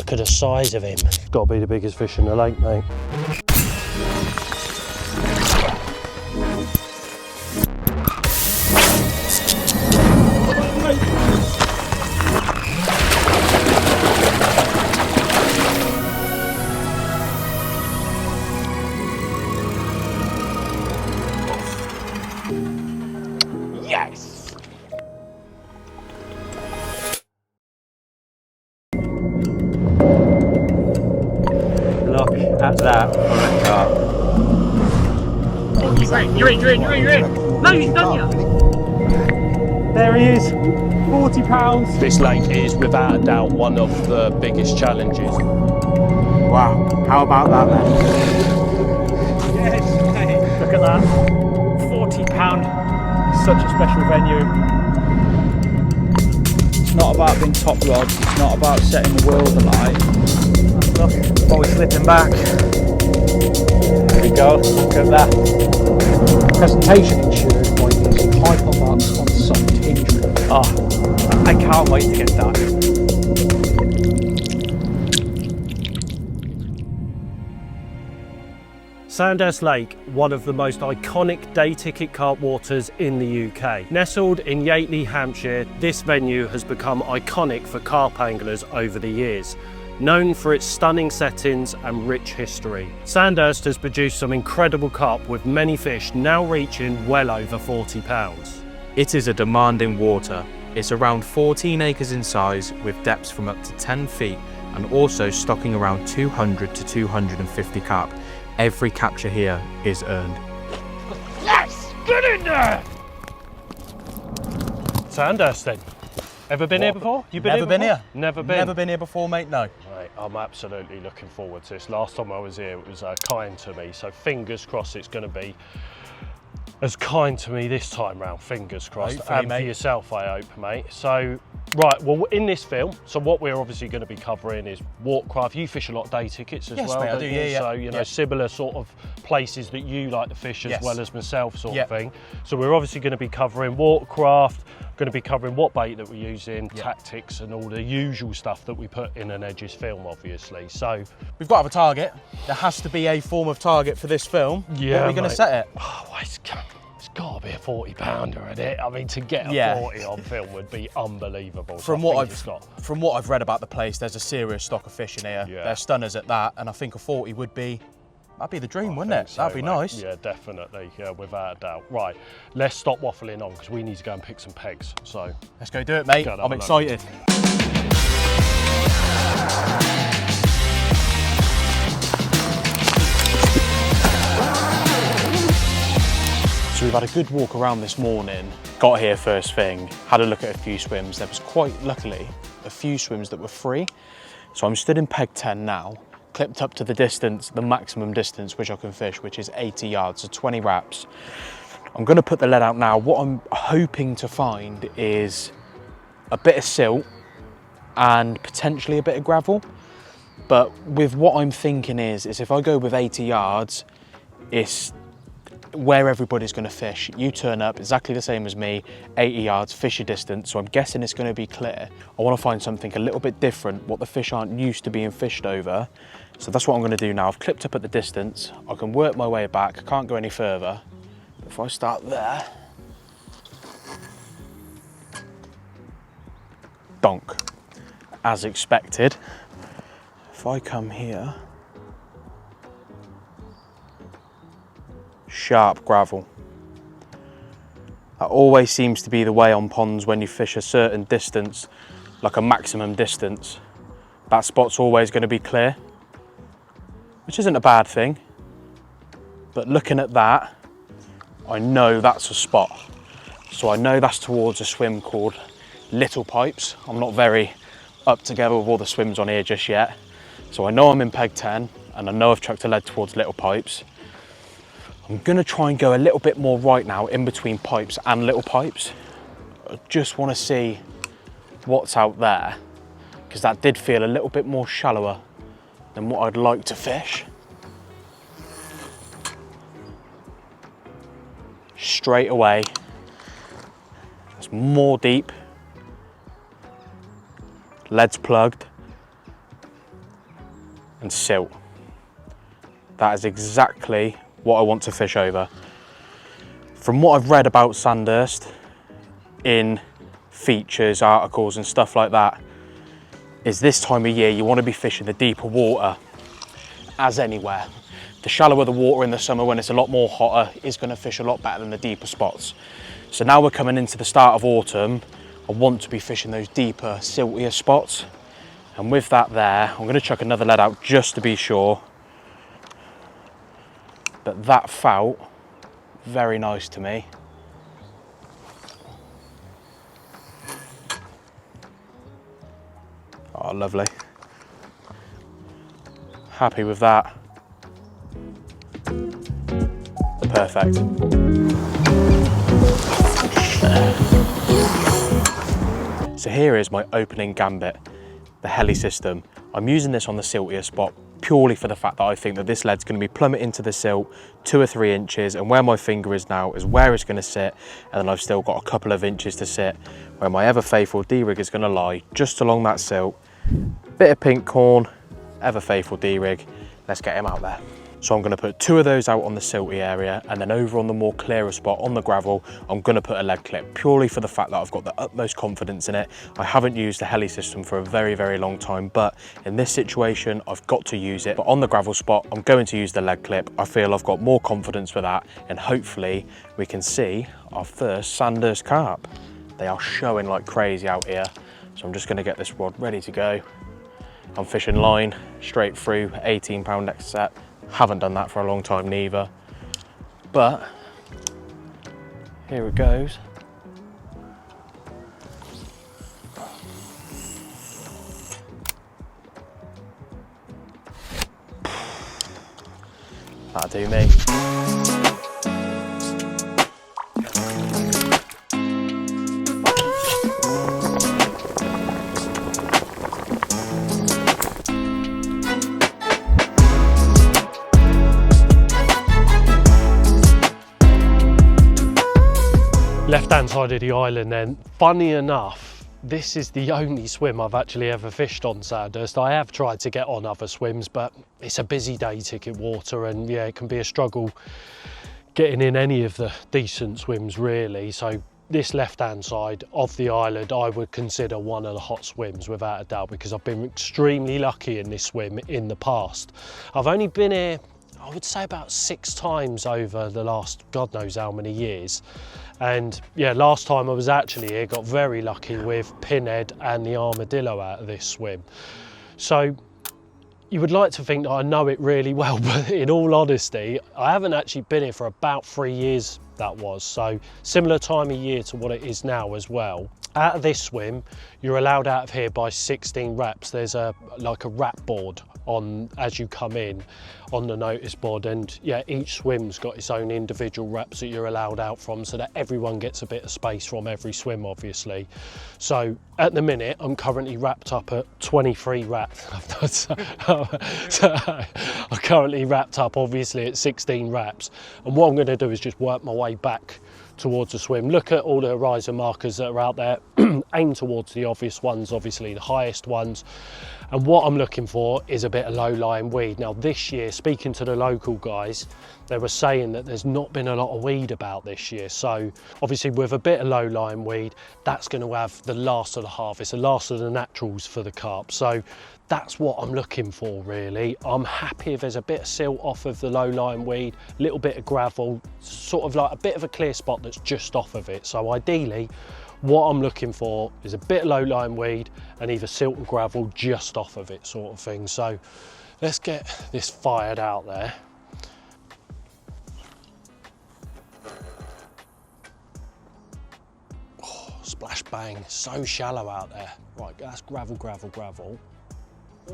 Look at the size of him. Got to be the biggest fish in the lake, mate. Yes! Look at that for a carp. You're in. No, he's done yet. There he is, 40 pounds. This lake is without a doubt one of the biggest challenges. Wow, how about that then? Yes, mate. Look at that. £40. Such a special venue. It's not about being top rods, it's not about setting the world alight. Look, boy slipping back. There we go, look at that. Presentation ensured by using hyper marks on soft hinge. Oh, I can't wait to get that. Sandhurst Lake, one of the most iconic day ticket carp waters in the UK. Nestled in Yateley, Hampshire, this venue has become iconic for carp anglers over the years. Known for its stunning settings and rich history. Sandhurst has produced some incredible carp with many fish now reaching well over 40 pounds. It is a demanding water. It's around 14 acres in size with depths from up to 10 feet and also stocking around 200 to 250 carp. Every capture here is earned. Yes! Get in there! Sandhurst then. Ever been here before? You Never been here. Never been? Never been here before, mate, no. Right, I'm absolutely looking forward to this. Last time I was here, it was kind to me, so fingers crossed it's going to be as kind to me this time round, fingers crossed. Hopefully, and mate. for yourself, I hope, mate. So, right, well, in this film, so what we're obviously going to be covering is watercraft. You fish a lot of day tickets as Yes, well, mate, I don't do, you? yeah. So, you know, similar sort of places that you like to fish as Yes. well as myself sort of thing. So we're obviously going to be covering watercraft, going to be covering what bait that we're using, tactics and all the usual stuff that we put in an Edges film, obviously. So We've got to have a target. There has to be a form of target for this film. Yeah, what are we going to mate. set it? oh, well, it's got to be a 40 pounder in it. I mean, to get a 40 on film would be unbelievable. So From I what think From what I've read about the place, there's a serious stock of fish in here. Yeah. They're stunners at that, and I think a 40 that'd be the dream, wouldn't it? so, That'd be mate. nice. Yeah, definitely. Yeah, without a doubt. Right, let's stop waffling on because we need to go and pick some pegs. So Let's go do it, mate. Go and I'm have a look. excited. So we've had a good walk around this morning. Got here first thing, had a look at a few swims. There was quite luckily a few swims that were free. So I'm stood in peg 10 now, clipped up to the distance, the maximum distance which I can fish, which is 80 yards, so 20 wraps. I'm going to put the lead out now. What I'm hoping to find is a bit of silt and potentially a bit of gravel. But with what I'm thinking is if I go with 80 yards, it's where everybody's going to fish. You turn up exactly the same as me, 80 yards, fish your distance, so I'm guessing it's going to be clear. I want to find something a little bit different, what the fish aren't used to being fished over. So that's what I'm going to do now. I've clipped up at the distance, I can work my way back, I can't go any further. But if I start there, donk, as expected. If I come here, sharp gravel. That always seems to be the way on ponds when you fish a certain distance, like a maximum distance. That spot's always going to be clear, which isn't a bad thing. But looking at that, I know that's a spot. So I know that's towards a swim called Little Pipes. I'm not very up together with all the swims on here just yet. So I know I'm in peg 10 and I know I've chucked a lead towards Little Pipes. I'm gonna try and go a little bit more right now in between pipes and Little Pipes. I just wanna see what's out there because that did feel a little bit more shallower than what I'd like to fish. Straight away, it's more deep. Lead's plugged. and silt. That is exactly what I want to fish over. From what I've read about Sandhurst in features, articles and stuff like that, is this time of year you want to be fishing the deeper water, as anywhere. The shallower the water in the summer when it's a lot more hotter is going to fish a lot better than the deeper spots. So now we're coming into the start of autumn, I want to be fishing those deeper, siltier spots. And with that there, I'm going to chuck another lead out just to be sure. But that felt very nice to me. Oh, lovely. Happy with that. Perfect. So here is my opening gambit, the heli system. I'm using this on the siltier spot purely for the fact that I think that this lead's going to be plummet into the silt 2 or 3 inches, and where my finger is now is where it's going to sit, and then I've still got a couple of inches to sit where my ever faithful D-rig is going to lie, just along that silt. Bit of pink corn, ever faithful D-rig. Let's get him out there. So I'm going to put 2 of those out on the silty area, and then over on the more clearer spot on the gravel, I'm going to put a lead clip purely for the fact that I've got the utmost confidence in it. I haven't used the heli system for a very, very long time, but in this situation, I've got to use it. But on the gravel spot, I'm going to use the lead clip. I feel I've got more confidence with that, and hopefully we can see our first Sandhurst carp. They are showing like crazy out here. So I'm just going to get this rod ready to go. I'm fishing line straight through, 18-pound next set. Haven't done that for a long time neither, but here it goes. That'll do me. Left-hand side of the island then. Funny enough, this is the only swim I've actually ever fished on Sandhurst. I have tried to get on other swims, but it's a busy day ticket water, and yeah, it can be a struggle getting in any of the decent swims really. So this left-hand side of the island I would consider one of the hot swims without a doubt, because I've been extremely lucky in this swim in the past. I've only been here, I would say, about 6 times over the last God knows how many years. And yeah, last time I was actually here, got very lucky with pinhead and the armadillo out of this swim. So you would like to think that I know it really well, but in all honesty, I haven't actually been here for about 3 years, that was. So similar time of year to what it is now as well. Out of this swim, you're allowed out of here by 16 wraps. There's like a wrap board on as you come in on the notice board, and yeah, each swim's got its own individual wraps that you're allowed out from, so that everyone gets a bit of space from every swim, obviously. So at the minute I'm currently wrapped up at 23 wraps. I'm currently wrapped up obviously at 16 wraps, and what I'm going to do is just work my way back towards the swim, look at all the horizon markers that are out there, aim towards the obvious ones, obviously the highest ones. And what I'm looking for is a bit of low-lying weed. Now this year, speaking to the local guys, they were saying that there's not been a lot of weed about this year. So obviously with a bit of low-lying weed, that's going to have the last of the harvest, the last of the naturals for the carp. So that's what I'm looking for really. I'm happy if there's a bit of silt off of the low-lying weed, a little bit of gravel, sort of like a bit of a clear spot that's just off of it. So ideally, what I'm looking for is a bit of low-lying weed and either silt and gravel just off of it, sort of thing. So let's get this fired out there. Oh, splash bang, so shallow out there. Right, that's gravel, gravel, gravel. Oh,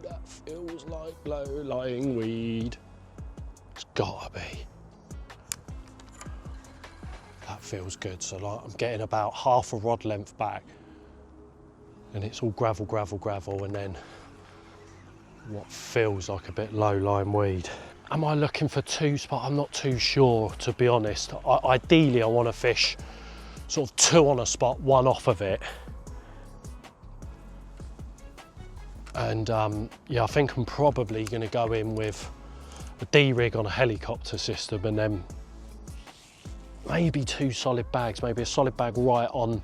that feels like low-lying weed. It's gotta be. That feels good. So like I'm getting about half a rod length back, and it's all gravel, gravel, gravel, and then what feels like a bit low-lying weed. Am I looking for 2 spot? I'm not too sure, to be honest. Ideally, I want to fish sort of 2 on a spot, 1 off of it. And yeah, I think I'm probably going to go in with a D-rig on a helicopter system, and then maybe 2 solid bags, maybe a solid bag right on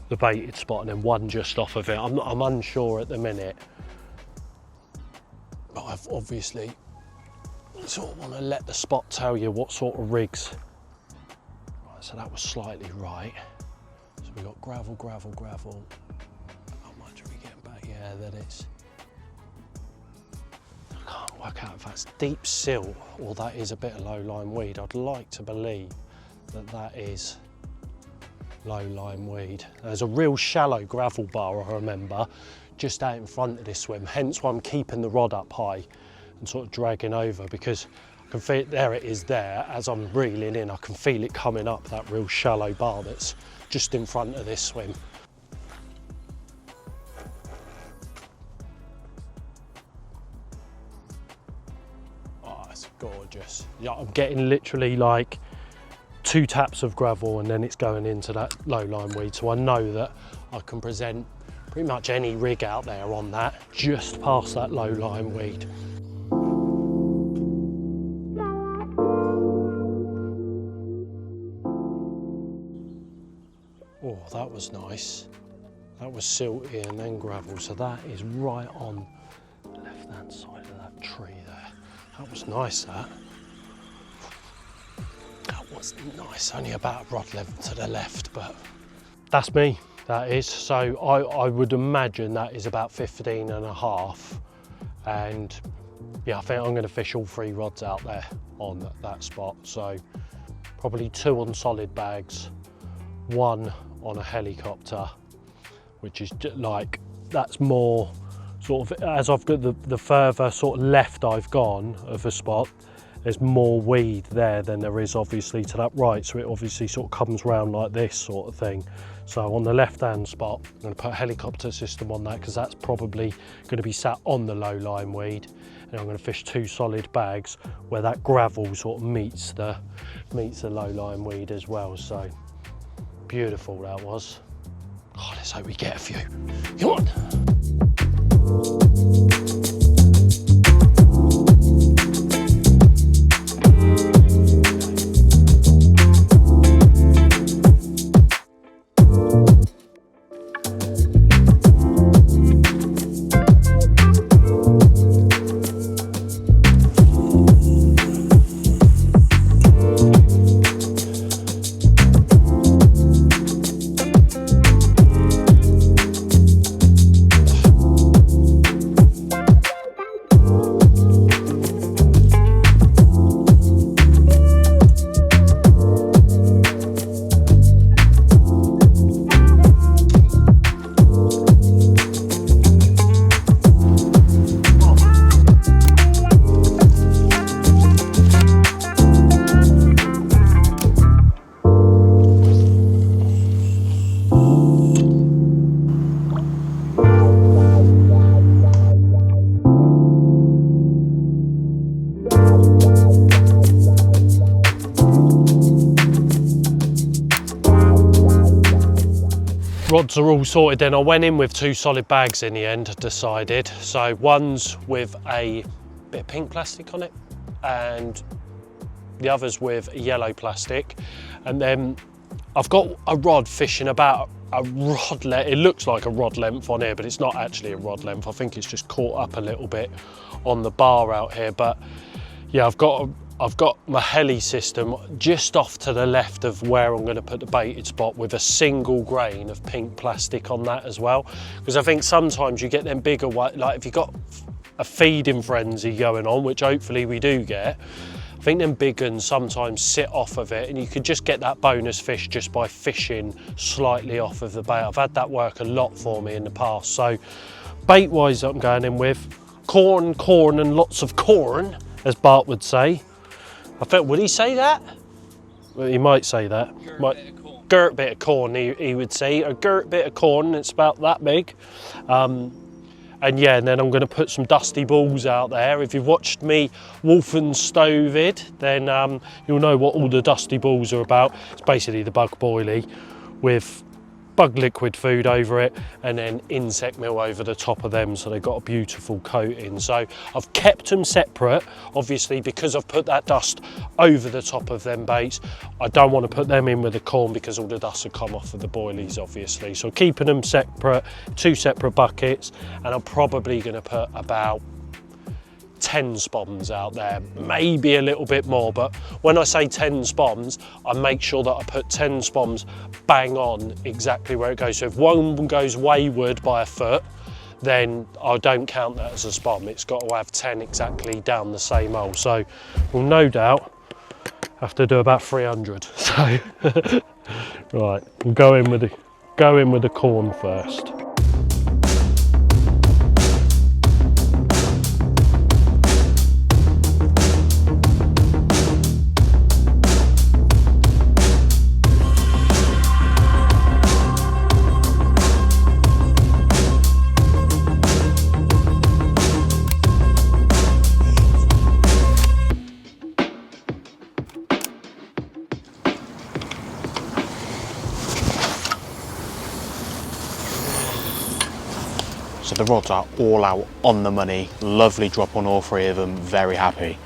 the baited spot and then 1 just off of it. I'm unsure at the minute, but I've obviously sort of want to let the spot tell you what sort of rigs. Right, so that was slightly right. So we've got gravel, gravel, gravel. How much are we getting back? Yeah, that is. I can't work out if that's deep silt or that is a bit of low-lying weed. I'd like to believe that that is low-lying weed. There's a real shallow gravel bar, I remember, just out in front of this swim, hence why I'm keeping the rod up high and sort of dragging over, because I can feel it, there it is there, as I'm reeling in, I can feel it coming up, that real shallow bar that's just in front of this swim. Oh, it's gorgeous. Yeah, I'm getting literally like 2 taps of gravel and then it's going into that low-lying weed, so I know that I can present pretty much any rig out there on that, just past that low-lying weed. Oh, that was nice. That was silty and then gravel, so that is right on the left-hand side of that tree there. That was nice, that. That was nice, only about a rod length to the left, but that's me, that is. So I would imagine that is about 15.5, and yeah, I think I'm going to fish all 3 rods out there on that spot. So probably 2 on solid bags, 1 on a helicopter, which is like, that's more sort of, as I've got the further sort of left I've gone of a spot, there's more weed there than there is obviously to that right, so it obviously sort of comes round like this sort of thing. So on the left hand spot, I'm going to put a helicopter system on that, because that's probably going to be sat on the low lying weed, and I'm going to fish 2 solid bags where that gravel sort of meets the low lying weed as well. So beautiful that was. Oh, let's hope we get a few. Come on. Rods are all sorted then. I went in with 2 solid bags in the end, decided. So one's with a bit of pink plastic on it and the other's with yellow plastic. And then I've got a rod fishing about a rod length. It looks like a rod length on here, but it's not actually a rod length. I think it's just caught up a little bit on the bar out here. But yeah, I've got my heli system just off to the left of where I'm going to put the baited spot, with a single grain of pink plastic on that as well. Because I think sometimes you get them bigger, like if you've got a feeding frenzy going on, which hopefully we do get, I think them big ones sometimes sit off of it, and you could just get that bonus fish just by fishing slightly off of the bait. I've had that work a lot for me in the past. So bait wise, I'm going in with corn, and lots of corn, as Bart would say. I felt, would he say that? Well, he might say that. Girt bit of corn, he would say. A girt bit of corn, it's about that big. And yeah, and then I'm going to put some dusty balls out there. If you've watched me Wolf and Stove it, then you'll know what all the dusty balls are about. It's basically the bug boilie with bug liquid food over it, and then insect meal over the top of them, so they've got a beautiful coating. So I've kept them separate, obviously, because I've put that dust over the top of them baits. I don't want to put them in with the corn because all the dust will come off of the boilies, obviously. So keeping them separate, 2 separate buckets, and I'm probably going to put about 10 spoms out there, maybe a little bit more, but when I say 10 spoms, I make sure that I put 10 spoms bang on exactly where it goes. So if one goes wayward by a foot, then I don't count that as a spom. It's got to have 10 exactly down the same hole. So we'll no doubt have to do about 300. So right, we'll go in with the corn first. So the rods are all out on the money, lovely drop on all 3 of them, very happy.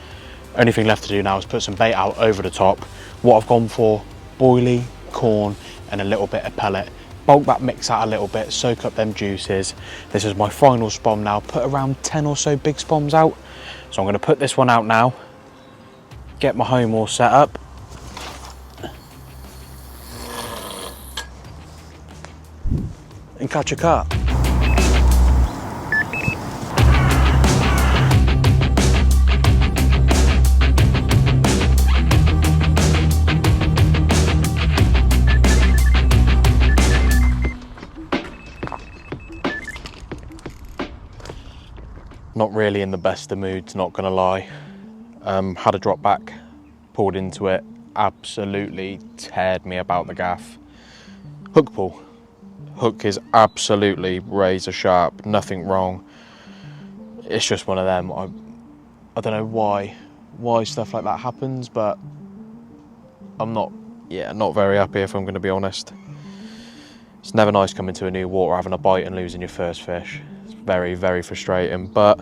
Only thing left to do now is put some bait out over the top. What I've gone for, boilie, corn and a little bit of pellet. Bulk that mix out a little bit, soak up them juices. This is my final spom now, put around 10 or so big spoms out. So I'm going to put this one out now, get my home all set up. And catch a carp. Not really in the best of moods, not gonna lie. Had a drop back, pulled into it, absolutely teared me about the gaff. Hook pull. Hook is absolutely razor sharp, nothing wrong. It's just one of them. I don't know why stuff like that happens, but I'm not very happy, if I'm gonna be honest. It's never nice coming to a new water, having a bite and losing your first fish. It's very, very frustrating, but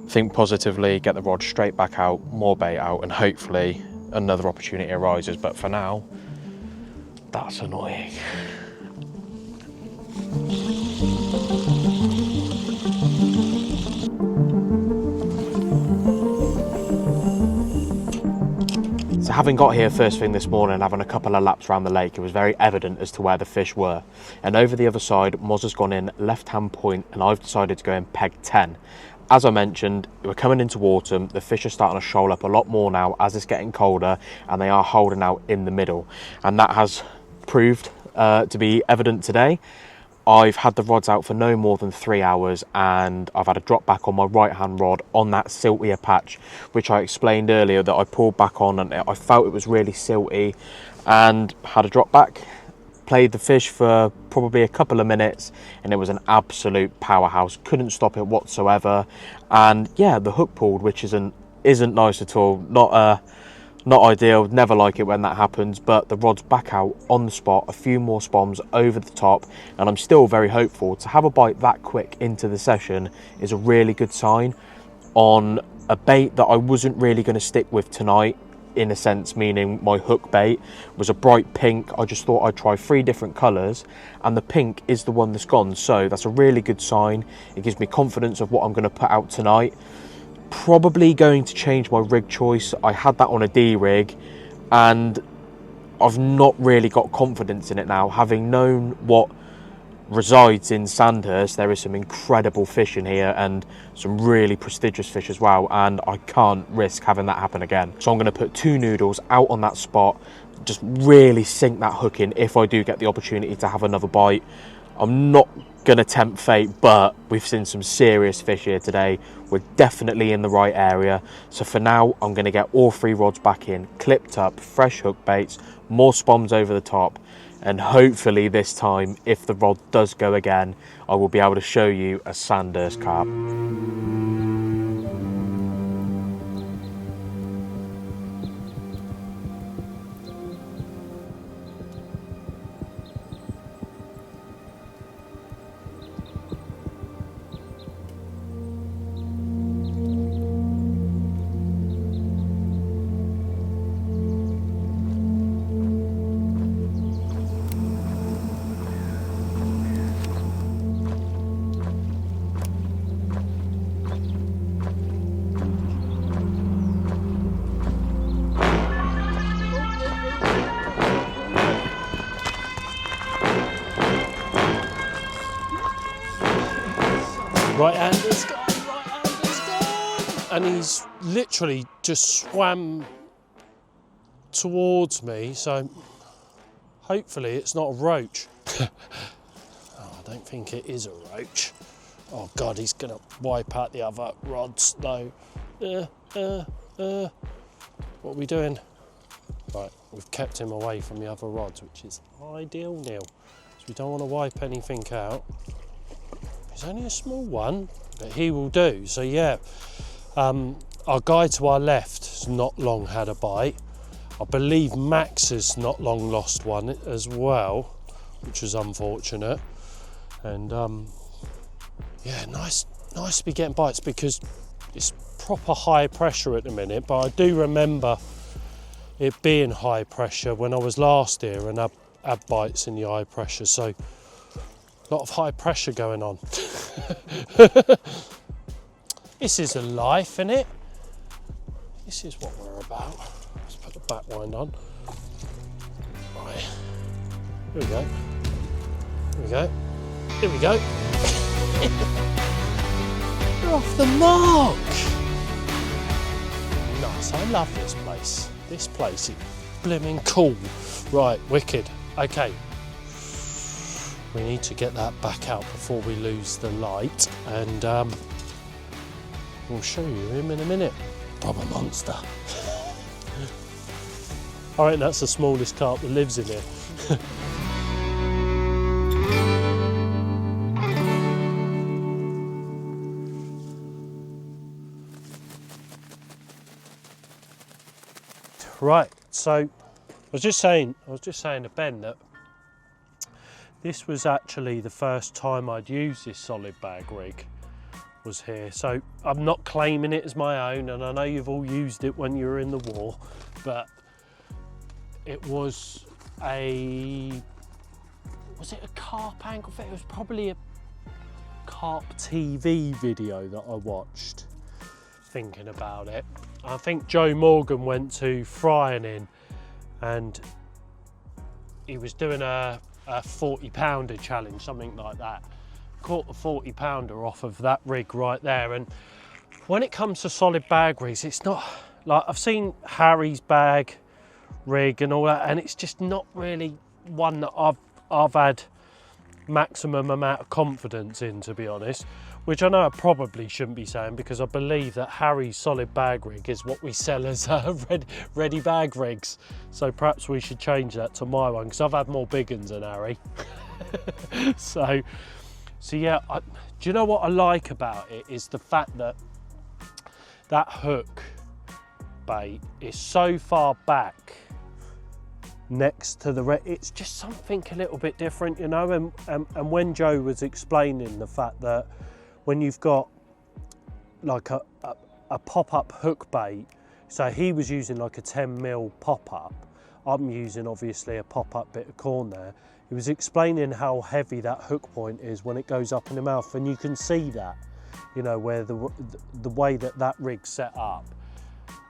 think positively, get the rod straight back out, more bait out, and hopefully another opportunity arises. But for now, that's annoying. So having got here first thing this morning and having a couple of laps around the lake, it was very evident as to where the fish were. And over the other side, Mozza's gone in left-hand point and I've decided to go in peg 10. As I mentioned, we're coming into autumn, the fish are starting to shoal up a lot more now as it's getting colder, and they are holding out in the middle. And that has proved to be evident today. I've had the rods out for no more than 3 hours and I've had a drop back on my right hand rod on that siltier patch, which I explained earlier that I pulled back on, and I felt it was really silty, and had a drop back, played the fish for probably a couple of minutes, and it was an absolute powerhouse. Couldn't stop it whatsoever, and yeah, the hook pulled, which isn't nice at all. Not ideal, never like it when that happens, but the rod's back out on the spot, a few more spoms over the top, and I'm still very hopeful. To have a bite that quick into the session is a really good sign on a bait that I wasn't really going to stick with tonight, in a sense, meaning my hook bait was a bright pink. I just thought I'd try 3 different colours, and the pink is the one that's gone, so that's a really good sign. It gives me confidence of what I'm going to put out tonight. Probably going to change my rig choice. I had that on a D rig and I've not really got confidence in it now. Having known what resides in Sandhurst, there is some incredible fish in here and some really prestigious fish as well, and I can't risk having that happen again. So I'm going to put 2 noodles out on that spot, just really sink that hook in if I do get the opportunity to have another bite. I'm not going to tempt fate, but we've seen some serious fish here today. We're definitely in the right area. So for now, I'm going to get all 3 rods back in, clipped up, fresh hook baits, more spoms over the top, and hopefully this time, if the rod does go again, I will be able to show you a Sandhurst carp. It's gone, right hand, it's gone. And he's literally just swam towards me, so hopefully it's not a roach. Oh, I don't think it is a roach. Oh God, he's gonna wipe out the other rods though. What are we doing? Right, we've kept him away from the other rods, which is ideal, Neil. So we don't want to wipe anything out. It's only a small one, but he will do. So yeah, our guy to our left has not long had a bite. I believe Max has not long lost one as well, which was unfortunate. And yeah, nice to be getting bites because it's proper high pressure at the minute. But I do remember it being high pressure when I was last here and had bites in the high pressure, so a lot of high pressure going on. This is a life, isn't it? This is what we're about. Let's put the back wind on. Right, here we go. Here we go. Here we go. We're off the mark. Nice, I love this place. This place is blooming cool. Right, wicked. Okay. We need to get that back out before we lose the light, and we'll show you him in a minute. Proper monster. I reckon that's the smallest carp that lives in here. Right, so I was just saying to Ben that this was actually the first time I'd used this solid bag rig was here. So I'm not claiming it as my own, and I know you've all used it when you were in the war, but it was a carp angle? It was probably a carp TV video that I watched thinking about it. I think Joe Morgan went to frying in and he was doing a 40-pounder challenge, something like that. Caught the 40-pounder off of that rig right there. And when it comes to solid bag rigs, it's not like I've seen Harry's bag rig and all that, and it's just not really one that I've had maximum amount of confidence in, to be honest. Which I know I probably shouldn't be saying, because I believe that Harry's solid bag rig is what we sell as ready bag rigs. So perhaps we should change that to my one, because I've had more big uns than Harry. so yeah, do you know what I like about it is the fact that that hook bait is so far back next to the it's just something a little bit different, you know. And when Joe was explaining the fact that when you've got like a pop-up hook bait, so he was using like a 10mm pop-up, I'm using obviously a pop-up bit of corn there. He was explaining how heavy that hook point is when it goes up in the mouth, and you can see that, you know, where the way that rig's set up.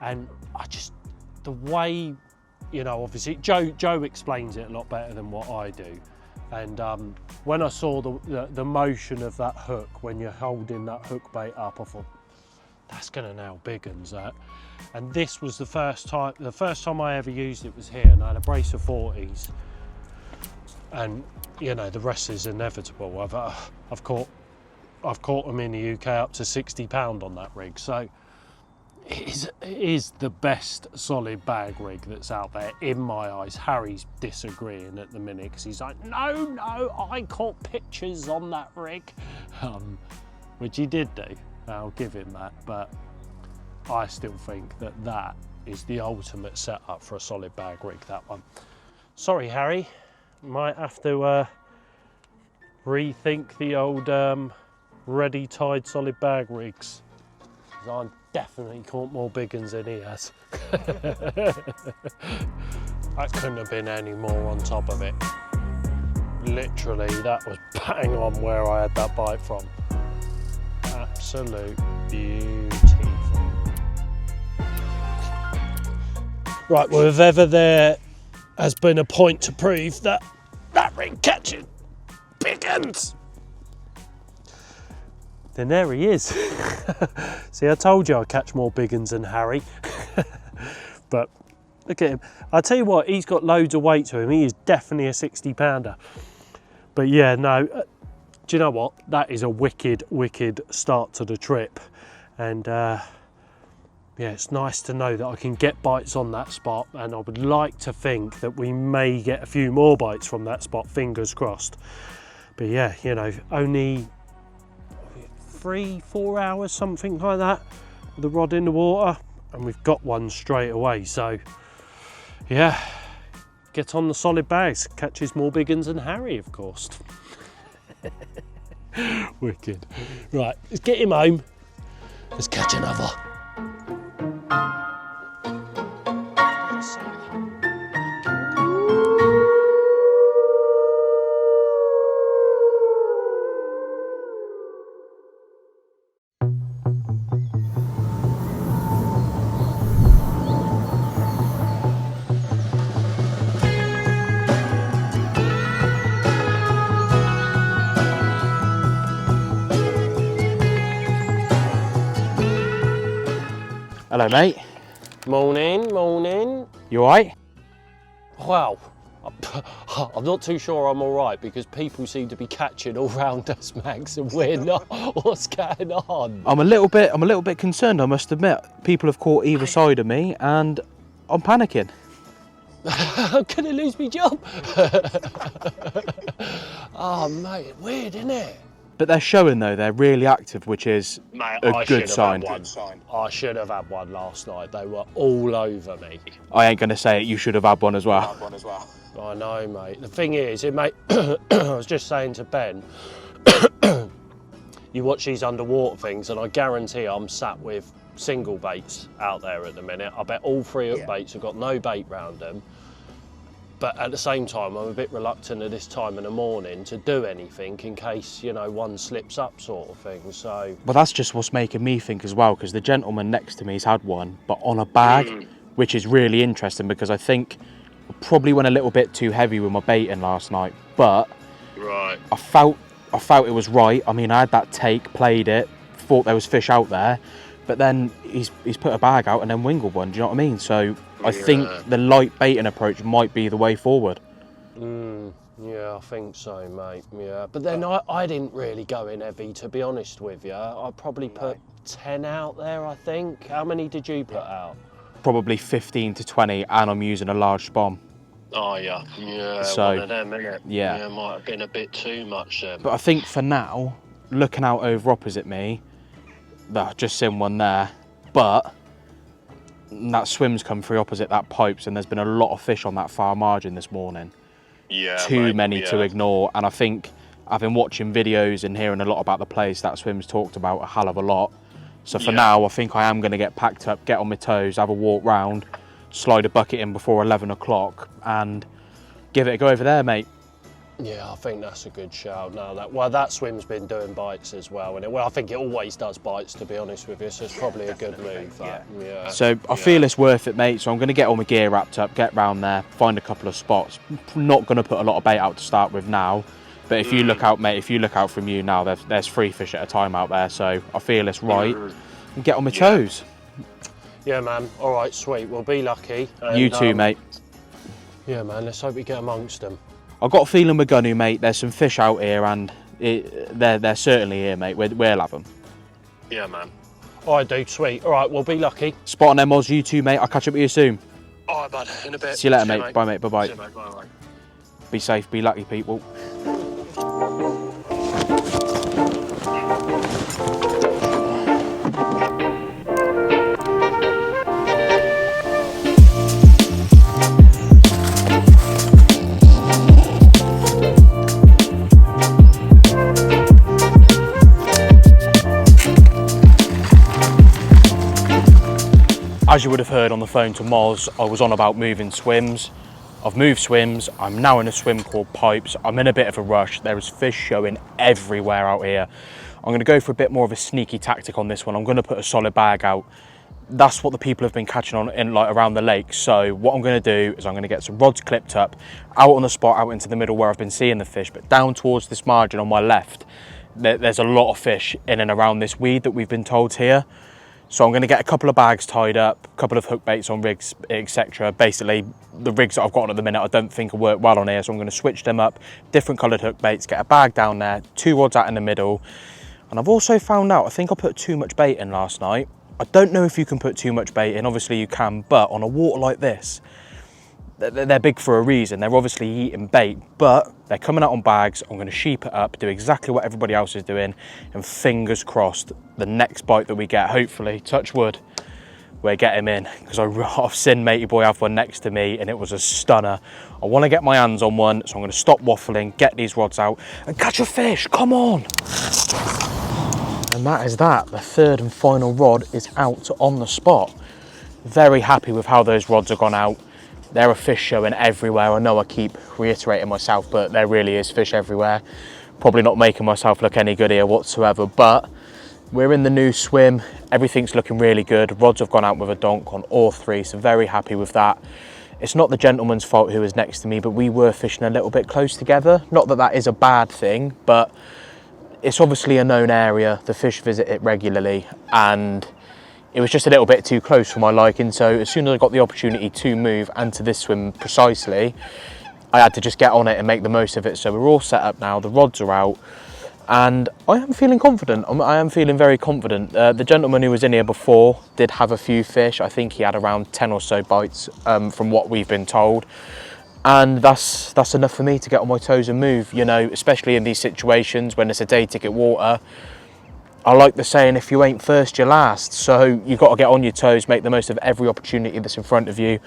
And I just, the way, you know, obviously Joe explains it a lot better than what I do. And when I saw the motion of that hook when you're holding that hook bait up, I thought, that's gonna nail big uns, that. And this was the first time I ever used it was here, and I had a brace of 40s. And you know, the rest is inevitable. I've caught them in the UK up to 60 pound on that rig. So it is the best solid bag rig that's out there in my eyes. Harry's disagreeing at the minute because he's like, no, I caught pictures on that rig, which he did do. I'll give him that, but I still think that is the ultimate setup for a solid bag rig, that one. Sorry, Harry, might have to rethink the old ready tied solid bag rigs. I'm definitely caught more big uns than he has. That couldn't have been any more on top of it. Literally, that was bang on where I had that bite from. Absolute beauty. Right, well, if ever there has been a point to prove that rig catches big uns, then there he is. See, I told you I'd catch more big uns than Harry. But look at him. I'll tell you what, he's got loads of weight to him. He is definitely a 60 pounder. But yeah, no, do you know what? That is a wicked, wicked start to the trip. And yeah, it's nice to know that I can get bites on that spot, and I would like to think that we may get a few more bites from that spot, fingers crossed. But yeah, you know, only 3-4 hours, something like that, with the rod in the water, and we've got one straight away. So yeah, get on the solid bags, catches more big uns than Harry, of course. Wicked. Right, let's get him home. Let's catch another. Hello, mate. Morning, morning. You alright? Well, I'm not too sure I'm all right, because people seem to be catching all round us, Max, and we're not. What's going on? I'm a little bit concerned, I must admit. People have caught either side of me, and I'm panicking. I'm gonna lose my job. Oh, mate, weird, isn't it? But they're showing though, they're really active, which is a good sign. I should have had one last night. They were all over me. I ain't going to say it, you should have had one as well. I know, mate. The thing is, it mate, I was just saying to Ben, you watch these underwater things, and I guarantee I'm sat with single baits out there at the minute. I bet all three hook baits have got no bait round them. But at the same time, I'm a bit reluctant at this time in the morning to do anything in case, you know, one slips up sort of thing, so... Well, that's just what's making me think as well, because the gentleman next to me's had one, but on a bag, which is really interesting, because I think I probably went a little bit too heavy with my baiting last night, but right. I felt it was right. I mean, I had that take, played it, thought there was fish out there, but then he's put a bag out and then wingled one, do you know what I mean? So I think the light baiting approach might be the way forward. Yeah, I think so, mate, yeah. But then I didn't really go in heavy, to be honest with you. I probably put 10 out there, I think. How many did you put out? Probably 15 to 20, and I'm using a large bomb. Oh, yeah. Yeah, so, one of them, innit? Yeah. Yeah, might have been a bit too much then. But I think for now, looking out over opposite me, just seen one there, but that swim's come through opposite that pipes, and there's been a lot of fish on that far margin this morning. Yeah, Too many to ignore, and I think I've been watching videos and hearing a lot about the place. That swim's talked about a hell of a lot. So for now, I think I am going to get packed up, get on my toes, have a walk round, slide a bucket in before 11 o'clock, and give it a go over there, mate. Yeah, I think that's a good shout. Now that swim's been doing bites as well, and I think it always does bites, to be honest with you. So it's probably a good move. Yeah. So I feel it's worth it, mate. So I'm going to get all my gear wrapped up, get round there, find a couple of spots. Not going to put a lot of bait out to start with now, but if you look out, mate, if you look out from you now, there's 3 fish at a time out there. So I feel it's right, and get on my toes. Yeah, man. All right, sweet. We'll be lucky. And, you too, mate. Yeah, man. Let's hope we get amongst them. I've got a feeling we're going to, mate. There's some fish out here, and they're certainly here, mate. We'll have them. Yeah, man. All right, dude, sweet. All right, we'll be lucky. Spot on them, Moz. You too, mate. I'll catch up with you soon. All right, bud. In a bit. See you later, mate. Bye, mate. Bye-bye. See you, mate. Bye-bye. Be safe. Be lucky, people. As you would have heard on the phone to Moz, I was on about moving swims. I've moved swims, I'm now in a swim called Pipes. I'm in a bit of a rush. There is fish showing everywhere out here. I'm gonna go for a bit more of a sneaky tactic on this one. I'm gonna put a solid bag out. That's what the people have been catching on in around the lake. So what I'm gonna do is I'm gonna get some rods clipped up, out on the spot, out into the middle where I've been seeing the fish, but down towards this margin on my left, there's a lot of fish in and around this weed that we've been told here. So I'm going to get a couple of bags tied up, a couple of hook baits on rigs, etc. Basically, the rigs that I've got on at the minute I don't think will work well on here, so I'm going to switch them up, different coloured hook baits, get a bag down there, 2 rods out in the middle. And I've also found out, I think I put too much bait in last night. I don't know if you can put too much bait in, obviously you can, but on a water like this, they're big for a reason. They're obviously eating bait, but they're coming out on bags. I'm going to sheep it up, do exactly what everybody else is doing, and fingers crossed, the next bite that we get, hopefully, touch wood, we'll get him in, because I've seen matey boy have one next to me, and it was a stunner. I want to get my hands on one, so I'm going to stop waffling, get these rods out, and catch a fish, come on! And that is that. The third and final rod is out on the spot. Very happy with how those rods have gone out. There are fish showing everywhere. I know I keep reiterating myself, but there really is fish everywhere. Probably not making myself look any good here whatsoever, but we're in the new swim. Everything's looking really good. Rods have gone out with a donk on all 3, so very happy with that. It's not the gentleman's fault who is next to me, but we were fishing a little bit close together. Not that that is a bad thing, but it's obviously a known area. The fish visit it regularly, and it was just a little bit too close for my liking, so as soon as I got the opportunity to move and to this swim precisely, I had to just get on it and make the most of it. So we're all set up now, the rods are out, and I am feeling confident. I am feeling very confident. The gentleman who was in here before did have a few fish. I think he had around 10 or so bites from what we've been told. And that's enough for me to get on my toes and move, you know, especially in these situations when it's a day ticket water. I like the saying, if you ain't first, you're last. So you've got to get on your toes, make the most of every opportunity that's in front of you.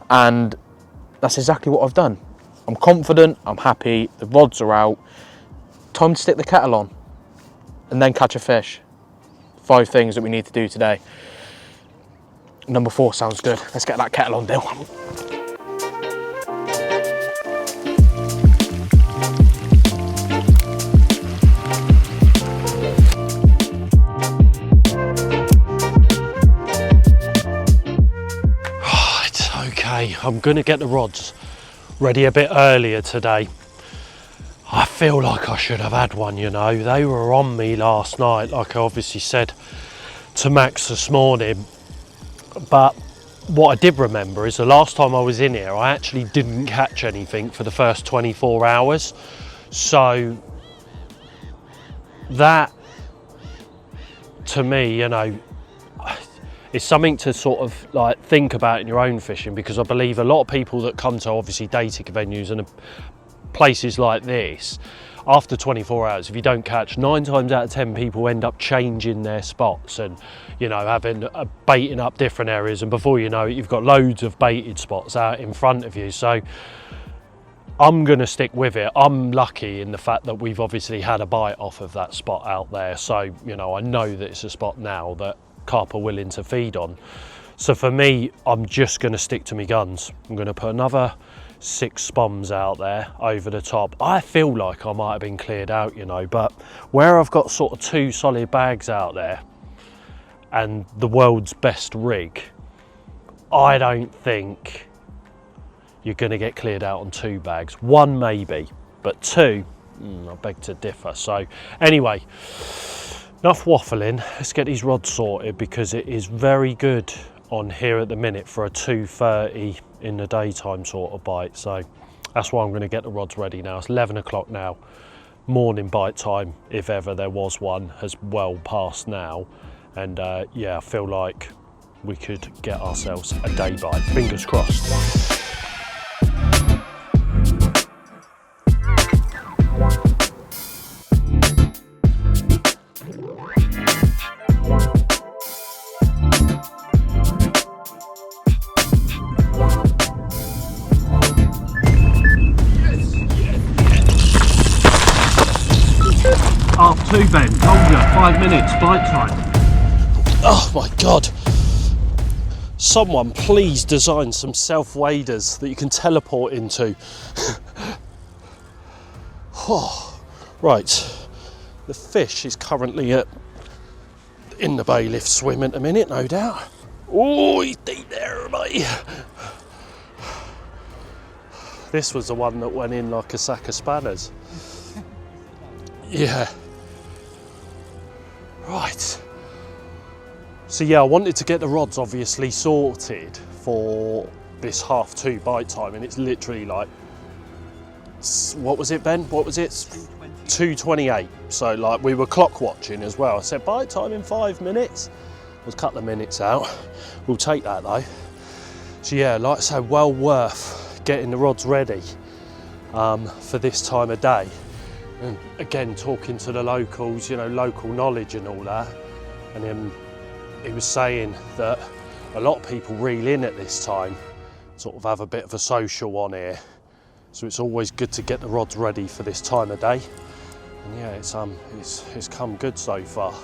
And that's exactly what I've done. I'm confident, I'm happy, the rods are out. Time to stick the kettle on and then catch a fish. 5 things that we need to do today. Number 4 sounds good. Let's get that kettle on, Dill. I'm going to get the rods ready a bit earlier today. I feel like I should have had one, you know. They were on me last night, like I obviously said to Max this morning. But what I did remember is the last time I was in here, I actually didn't catch anything for the first 24 hours. So that, to me, you know, it's something to sort of like think about in your own fishing, because I believe a lot of people that come to obviously day ticket venues and places like this, after 24 hours, if you don't catch, 9 times out of 10 people end up changing their spots and, you know, having baiting up different areas, and before you know it, you've got loads of baited spots out in front of you. So I'm gonna stick with it. I'm lucky in the fact that we've obviously had a bite off of that spot out there, so, you know, I know that it's a spot now that carp are willing to feed on. So for me, I'm just going to stick to my guns. I'm going to put another 6 spoms out there over the top. I feel like I might have been cleared out, you know, but where I've got sort of 2 solid bags out there and the world's best rig, I don't think you're going to get cleared out on 2 bags. 1 maybe, but 2, I beg to differ. So anyway, enough waffling, let's get these rods sorted, because it is very good on here at the minute for a 2:30 in the daytime sort of bite. So that's why I'm going to get the rods ready now. It's 11 o'clock now. Morning bite time, if ever there was one, has well passed now. And yeah, I feel like we could get ourselves a day bite. Fingers crossed. Half 2, Ben. Told you, 5 minutes, bite time. Oh my God. Someone please design some self-waders that you can teleport into. Oh, right. The fish is currently in the bailiff swim at the minute, no doubt. Oh, he's deep there, mate. This was the one that went in like a sack of spanners. Yeah. Right. So yeah, I wanted to get the rods obviously sorted for this 2:30 bite time, and it's literally like, what was it, Ben? What was it? 2:28. So like we were clock watching as well. I said bite time in 5 minutes. I was a couple of minutes out. We'll take that though. So yeah, like I say, well worth getting the rods ready for this time of day. And again, talking to the locals, you know, local knowledge and all that. And then he was saying that a lot of people reel in at this time, sort of have a bit of a social on here. So it's always good to get the rods ready for this time of day. And yeah, it's come good so far.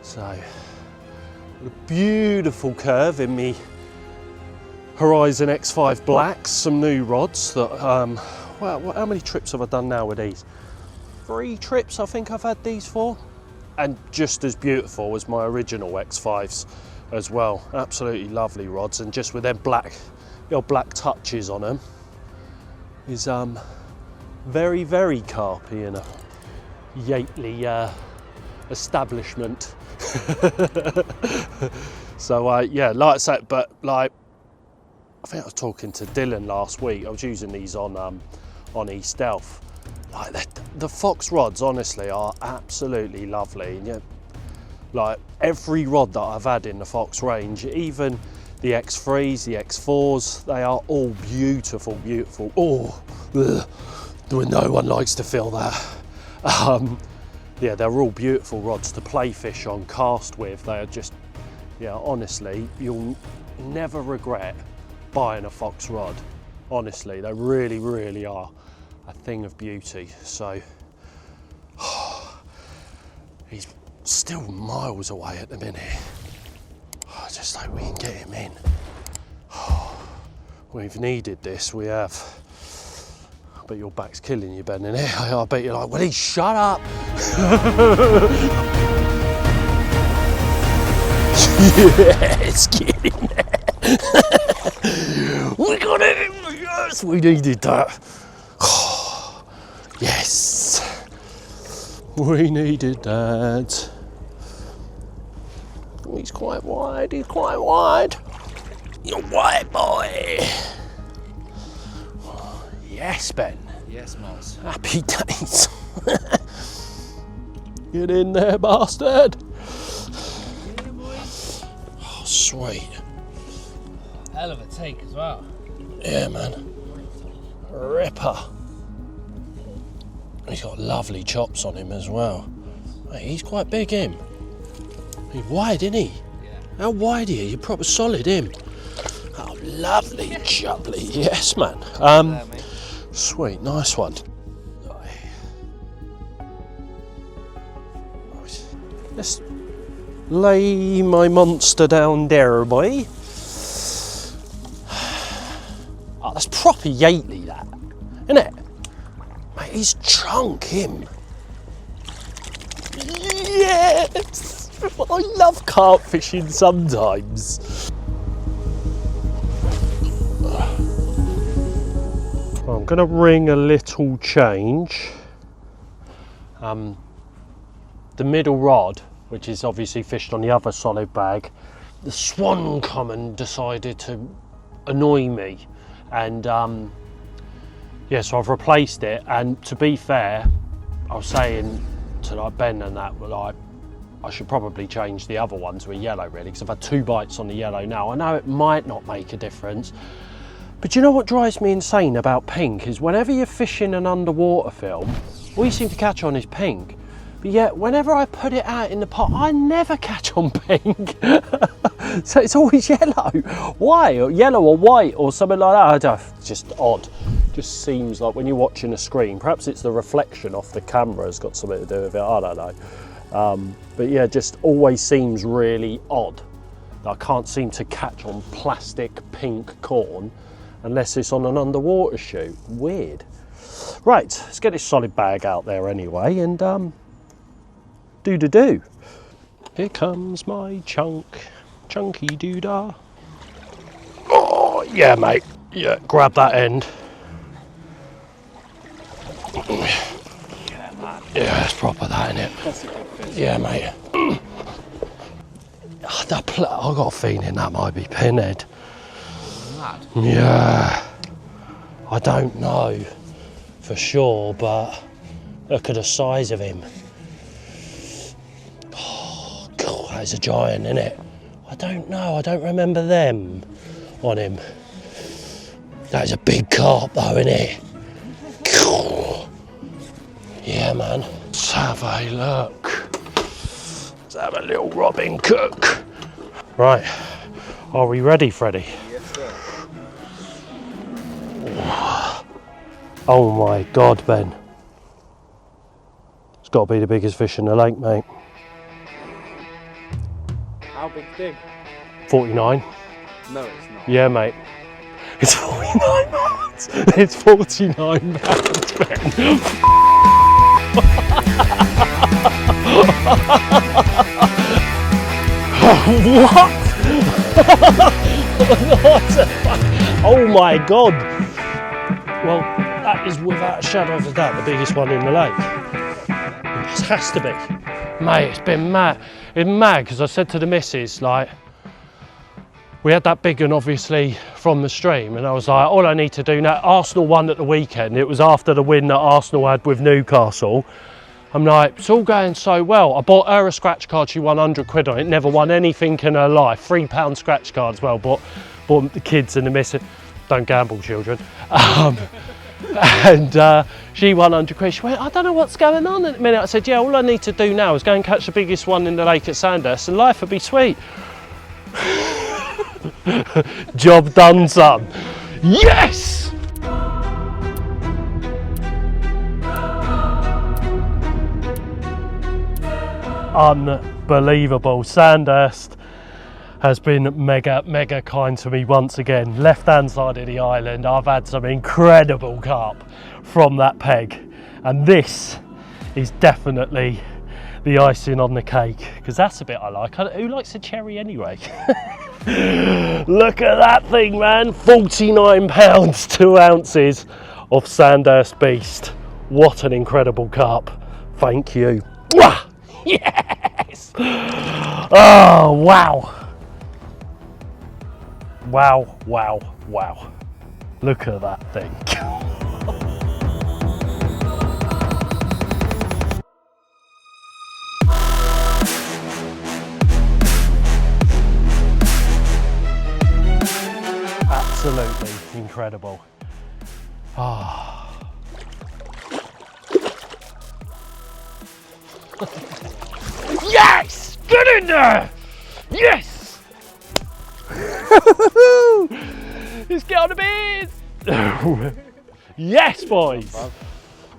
So a beautiful curve in me Horizon X5 Blacks, some new rods that, well, how many trips have I done now with these? 3 trips I think I've had these for. And just as beautiful as my original X5s as well. Absolutely lovely rods, and just with them black, the old black touches on them is very, very carpy in a Yateley establishment. So yeah, like I said, but like, I think I was talking to Dylan last week. I was using these on East Elf. Like the Fox rods, honestly, are absolutely lovely. And yeah, like every rod that I've had in the Fox range, even the X3s, the X4s, they are all beautiful, beautiful. Oh, ugh, no one likes to feel that. Yeah, they're all beautiful rods to play fish on, cast with. They are just, yeah, honestly, you'll never regret buying a Fox rod. Honestly, they really, really are a thing of beauty. So, he's still miles away at the minute. I just hope we can get him in. We've needed this, we have. I bet your back's killing you, Ben, innit? I bet you're like, Willie, shut up! Yes, get in there! We got him! Yes, we needed that. Yes, we needed that. He's quite wide, he's quite wide. You're wide, boy. Yes, Ben. Yes, Moz. Happy days. Get in there, bastard. Yeah, boy. Oh, sweet. Hell of a take as well. Yeah, man. Ripper. He's got lovely chops on him as well. Mate, he's quite big, him. He's wide, isn't he? Yeah. How wide are you? You're proper solid, him. Oh, lovely, jubbly. Yes, man. Mate. Sweet, nice one. Let's lay my monster down there, boy. Oh, that's proper Yateley, that, isn't it? Mate, he's drunk, him. Yes! I love carp fishing sometimes. I'm going to ring a little change. The middle rod, which is obviously fished on the other solid bag, the Swan Common decided to annoy me, and yeah, so I've replaced it. And to be fair, I was saying to like Ben and that, well, like, I should probably change the other one to a yellow, really, because I've had 2 bites on the yellow now. I know it might not make a difference, but you know what drives me insane about pink is whenever you're fishing an underwater film, all you seem to catch on is pink. But yet, whenever I put it out in the pot, I never catch on pink. So it's always yellow. Why? Or yellow or white or something like that. I don't know, it's just odd. Just seems like when you're watching a screen, perhaps it's the reflection off the camera has got something to do with it, I don't know. But yeah, just always seems really odd. I can't seem to catch on plastic pink corn unless it's on an underwater shoot. Weird. Right, let's get this solid bag out there anyway, and do. Here comes my chunky doodah. Oh yeah, mate. Yeah, grab that end. Yeah, it's proper, that, isn't it? Yeah, mate. I got a feeling that might be pinhead. Mad. Yeah, I don't know for sure, but look at the size of him. Oh, God, that's a giant, isn't it? I don't know, I don't remember them on him. That's a big carp though, isn't it? Yeah, man. Let's have a look. Let's have a little Robin Cook. Right, are we ready, Freddie? Yes, sir. Oh my God, Ben. It's got to be the biggest fish in the lake, mate. How big thing? 49. No, it's not. Yeah, mate. It's 49 pounds. It's 49 pounds, Ben. What? Oh my God. Well, that is without a shadow of a doubt the biggest one in the lake. It has to be. Mate, it's been mad. It's mad because I said to the missus, like, we had that big one obviously from the stream, and I was like, all I need to do now, Arsenal won at the weekend. It was after the win that Arsenal had with Newcastle. I'm like, it's all going so well. I bought her a scratch card, she won 100 quid on it, never won anything in her life. £3 scratch card as well, bought the kids and the missus. Don't gamble, children. And she won 100 quid. She went, I don't know what's going on at the minute. I said, yeah, all I need to do now is go and catch the biggest one in the lake at Sandhurst and life would be sweet. Job done, son. Yes! Unbelievable. Sandhurst has been mega kind to me once again. Left hand side of the island, I've had some incredible carp from that peg, and this is definitely the icing on the cake, because that's a bit I like. Who likes a cherry anyway? Look at that thing, man. 49 pounds, 2 ounces of Sandhurst beast. What an incredible carp. Thank you. Yes! Oh, wow. Wow, wow, wow. Look at that thing. Absolutely incredible. Ah. Yes! Get in there! Yes! It's got a bit! Yes, boys!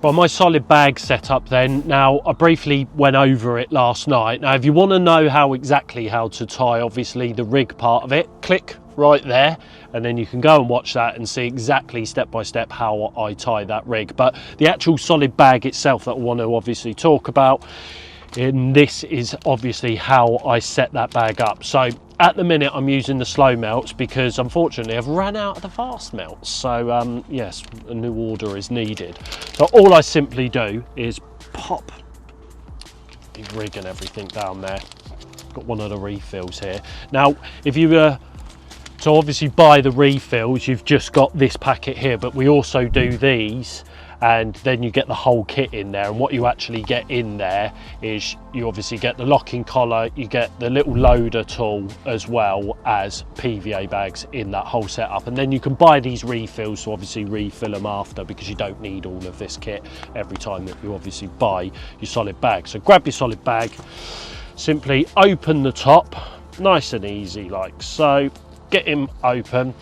Well, my solid bag set up then. Now, I briefly went over it last night. Now, if you want to know how to tie, obviously, the rig part of it, click right there, and then you can go and watch that and see exactly step by step how I tie that rig. But the actual solid bag itself that I want to obviously talk about, and this is obviously how I set that bag up. So at the minute I'm using the slow melts because unfortunately I've ran out of the fast melts. So yes, a new order is needed. So all I simply do is pop the rig and everything down there. Got one of the refills here. Now, if you to obviously buy the refills, you've just got this packet here, but we also do these, and then you get the whole kit in there. And what you actually get in there is you obviously get the locking collar, you get the little loader tool, as well as PVA bags in that whole setup. And then you can buy these refills to obviously refill them after, because you don't need all of this kit every time that you obviously buy your solid bag. So grab your solid bag, simply open the top, nice and easy like so. Get him open.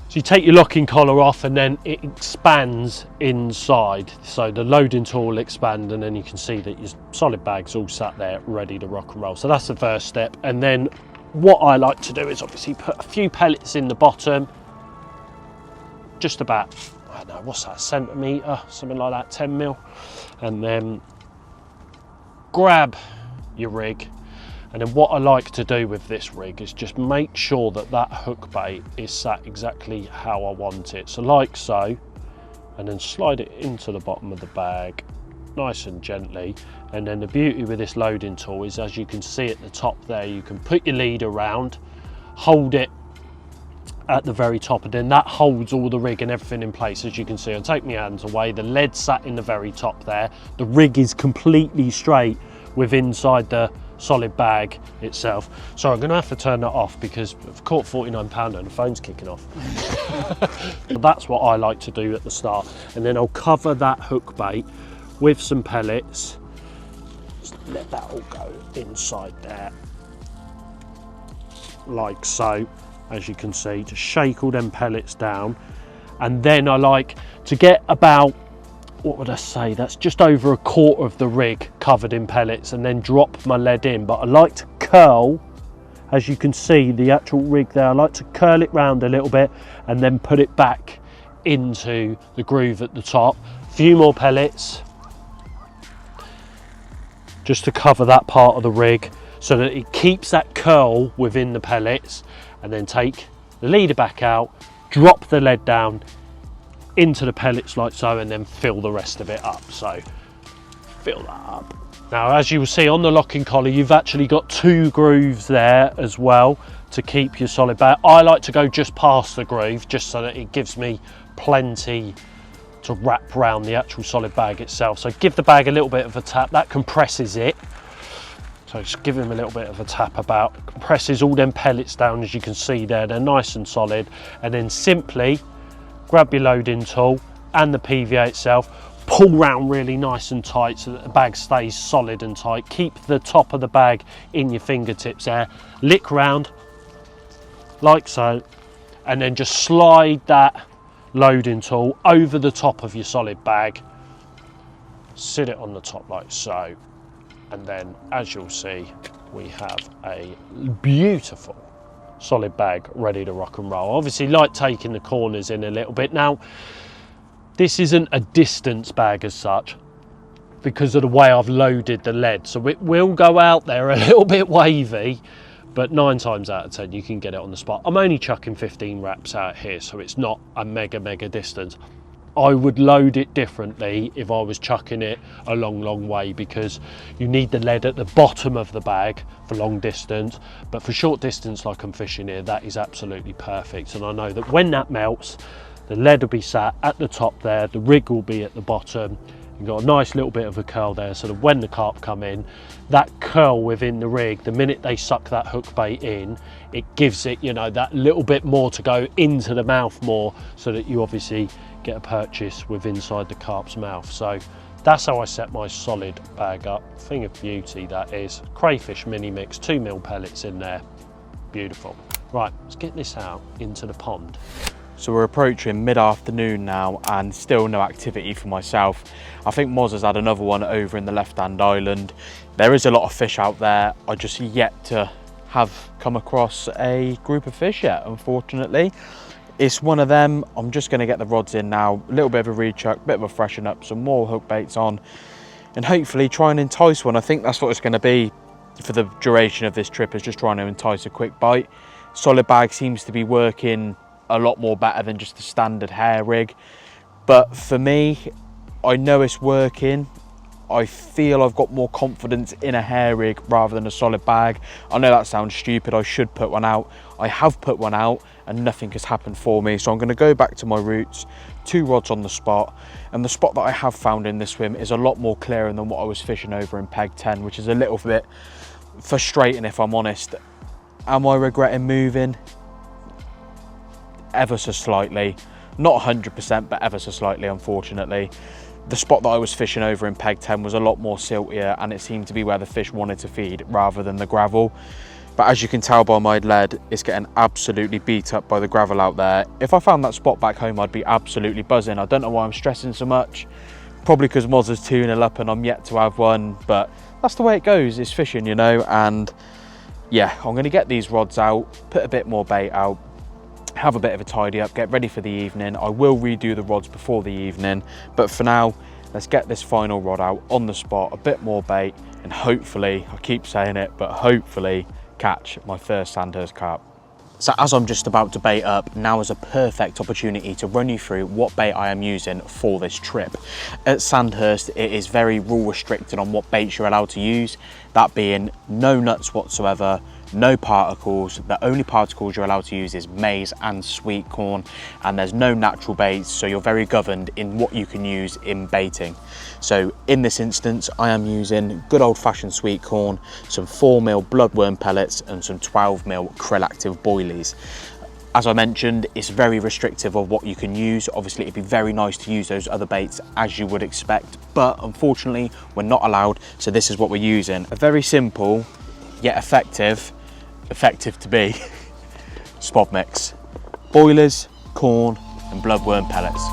So you take your locking collar off and then it expands inside. So the loading tool will expand, and then you can see that your solid bag's all sat there ready to rock and roll. So that's the first step. And then what I like to do is obviously put a few pellets in the bottom, just about, I don't know, what's that, centimetre, something like that, 10 mil. And then grab your rig. And then what I like to do with this rig is just make sure that that hook bait is sat exactly how I want it. So like so, and then slide it into the bottom of the bag, nice and gently. And then the beauty with this loading tool is, as you can see at the top there, you can put your lead around, hold it at the very top, and then that holds all the rig and everything in place. As you can see, I'll take my hands away, the lead sat in the very top there, the rig is completely straight with inside the solid bag itself. So I'm going to have to turn that off because I've caught 49 pounder and the phone's kicking off. That's what I like to do at the start, and then I'll cover that hook bait with some pellets. Just let that all go inside there like so. As you can see, to shake all them pellets down, and then I like to get about, what would I say, that's just over a quarter of the rig covered in pellets, and then drop my lead in. But I like to curl, as you can see the actual rig there, I like to curl it round a little bit and then put it back into the groove at the top. A few more pellets just to cover that part of the rig so that it keeps that curl within the pellets. And then take the leader back out, drop the lead down into the pellets like so, and then fill the rest of it up. So fill that up. Now, as you will see on the locking collar, you've actually got 2 grooves there as well to keep your solid bag. I like to go just past the groove just so that it gives me plenty to wrap around the actual solid bag itself. So give the bag a little bit of a tap, that compresses it. So just give him a little bit of a tap about, compresses all them pellets down, as you can see there, they're nice and solid. And then simply grab your loading tool and the PVA itself, pull round really nice and tight so that the bag stays solid and tight. Keep the top of the bag in your fingertips there, lick round like so, and then just slide that loading tool over the top of your solid bag, sit it on the top like so. And then, as you'll see, we have a beautiful solid bag ready to rock and roll. Obviously, like taking the corners in a little bit. Now, this isn't a distance bag as such because of the way I've loaded the lead. So it will go out there a little bit wavy, but 9 times out of 10 you can get it on the spot. I'm only chucking 15 wraps out here, so it's not a mega distance. I would load it differently if I was chucking it a long way, because you need the lead at the bottom of the bag for long distance, but for short distance like I'm fishing here, that is absolutely perfect. And I know that when that melts, the lead will be sat at the top there, the rig will be at the bottom. You've got a nice little bit of a curl there, so that when the carp come in, that curl within the rig, the minute they suck that hook bait in, it gives it, you know, that little bit more to go into the mouth more, so that you obviously get a purchase with inside the carp's mouth. So that's how I set my solid bag up. Thing of beauty, that is. Crayfish mini mix, 2 mil pellets in there. Beautiful. Right, let's get this out into the pond. So we're approaching mid-afternoon now and still no activity for myself. I think Mozza's had another one over in the left-hand island. There is a lot of fish out there. I just yet to have come across a group of fish yet, unfortunately. It's one of them. I'm just going to get the rods in now, a little bit of a rechuck, bit of a freshen up, some more hook baits on, and hopefully try and entice one. I think that's what it's going to be for the duration of this trip, is just trying to entice a quick bite. Solid bag seems to be working a lot more better than just the standard hair rig, but for me, I know it's working. I feel I've got more confidence in a hair rig rather than a solid bag. I know that sounds stupid, I should put one out. I have put one out and nothing has happened for me, so I'm going to go back to my roots. 2 rods on the spot, and the spot that I have found in this swim is a lot more clearer than what I was fishing over in peg 10, which is a little bit frustrating if I'm honest. Am I regretting moving? Ever so slightly, not 100%, but ever so slightly, unfortunately. The spot that I was fishing over in peg 10 was a lot more siltier, and it seemed to be where the fish wanted to feed rather than the gravel. But as you can tell by my lead, it's getting absolutely beat up by the gravel out there. If I found that spot back home, I'd be absolutely buzzing. I don't know why I'm stressing so much. Probably because Mozza's 2-0 up and I'm yet to have one, but that's the way it goes. It's fishing, you know. And yeah, I'm going to get these rods out, put a bit more bait out, have a bit of a tidy up, get ready for the evening. I will redo the rods before the evening, but for now, let's get this final rod out on the spot, a bit more bait, and hopefully, I keep saying it, but hopefully catch my first Sandhurst carp. So as I'm just about to bait up, now is a perfect opportunity to run you through what bait I am using for this trip. At Sandhurst, it is very rule restricted on what baits you're allowed to use, that being no nuts whatsoever, no particles. The only particles you're allowed to use is maize and sweet corn, and there's no natural baits, so you're very governed in what you can use in baiting. So in this instance, I am using good old-fashioned sweet corn, some 4mm bloodworm pellets and some 12mm krill active boilies. As I mentioned, it's very restrictive of what you can use. Obviously, it'd be very nice to use those other baits as you would expect, but unfortunately, we're not allowed, so this is what we're using. A very simple, yet effective to be, spod mix. Boilers, corn, and bloodworm pellets.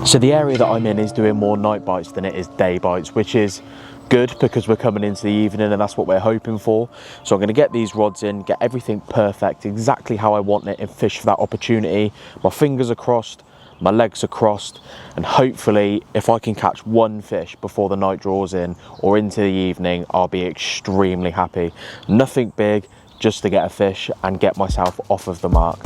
So the area that I'm in is doing more night bites than it is day bites, which is good because we're coming into the evening and that's what we're hoping for. So I'm going to get these rods in, get everything perfect, exactly how I want it, and fish for that opportunity. My fingers are crossed, my legs are crossed, and hopefully if I can catch one fish before the night draws in or into the evening, I'll be extremely happy. Nothing big, just to get a fish and get myself off of the mark.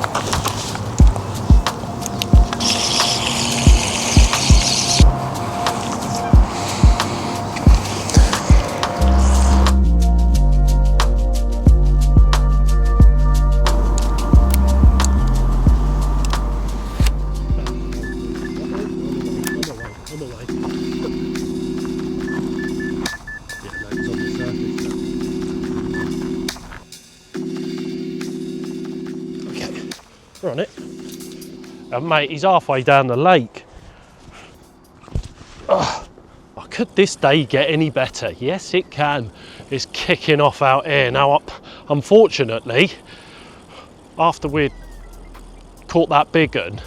We're on it. Mate, he's halfway down the lake. Oh, could this day get any better? Yes, it can. It's kicking off out here. Now, unfortunately, after we'd caught that big one,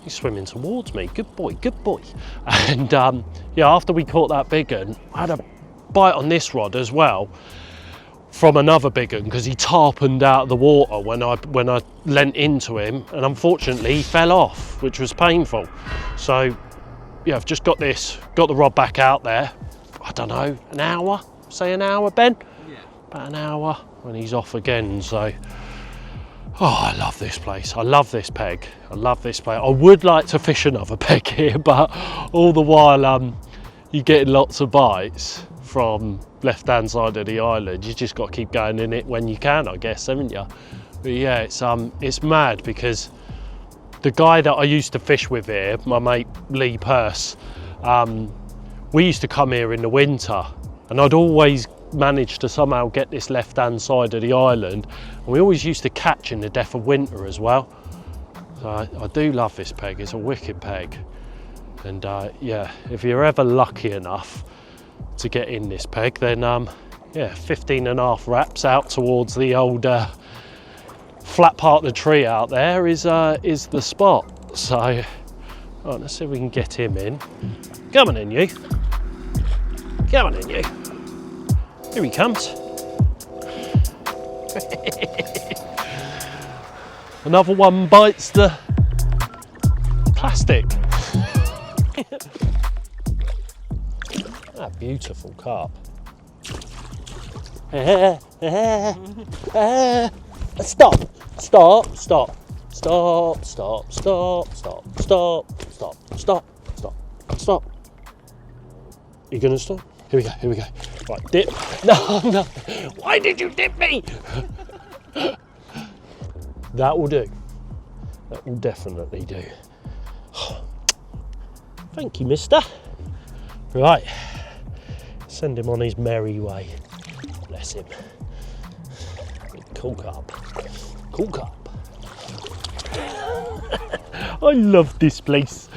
he's swimming towards me. Good boy, good boy. And yeah, after we caught that big one, I had a bite on this rod as well from another big one because he tarponed out of the water when I leant into him, and unfortunately he fell off, which was painful. So yeah, I've just got the rod back out there. I don't know, an hour? Say an hour, Ben? Yeah. About an hour, when he's off again. So, oh, I love this place. I love this peg. I love this place. I would like to fish another peg here, but all the while you're getting lots of bites from left hand side of the island. You just got to keep going in it when you can, I guess, haven't you? But yeah, it's mad because the guy that I used to fish with here, my mate Lee Purse, we used to come here in the winter, and I'd always managed to somehow get this left hand side of the island, and we always used to catch in the depth of winter as well. So I do love this peg. It's a wicked peg, and yeah, if you're ever lucky enough to get in this peg, then yeah, 15.5 wraps out towards the old flat part of the tree out there is the spot. So right, let's see if we can get him in. Come on in, you. Come on in, you. Here he comes. Another one bites the plastic. That beautiful carp. Stop, stop, stop, stop, stop, stop, stop, stop, stop, stop, stop, stop. You gonna stop? Here we go, here we go. Right, dip. No, no. Why did you dip me? That will do. That will definitely do. Thank you, mister. Right. Send him on his merry way. Bless him. Cool carp. Cool carp. I love this place.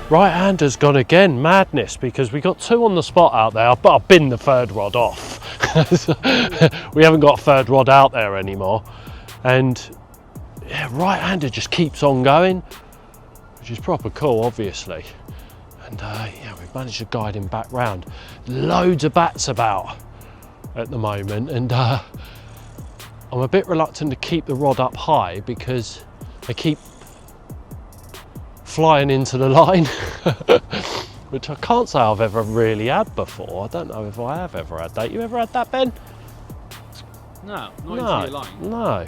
Right-hander's gone again, madness, because we got two on the spot out there, but I've binned the third rod off. We haven't got a third rod out there anymore, and yeah, right-hander just keeps on going, which is proper cool, obviously. And yeah, we've managed to guide him back round. Loads of bats about at the moment, and I'm a bit reluctant to keep the rod up high because they keep flying into the line, which I can't say I've ever really had before. I don't know if I have ever had that. You ever had that, Ben? No, not into No, your line. no.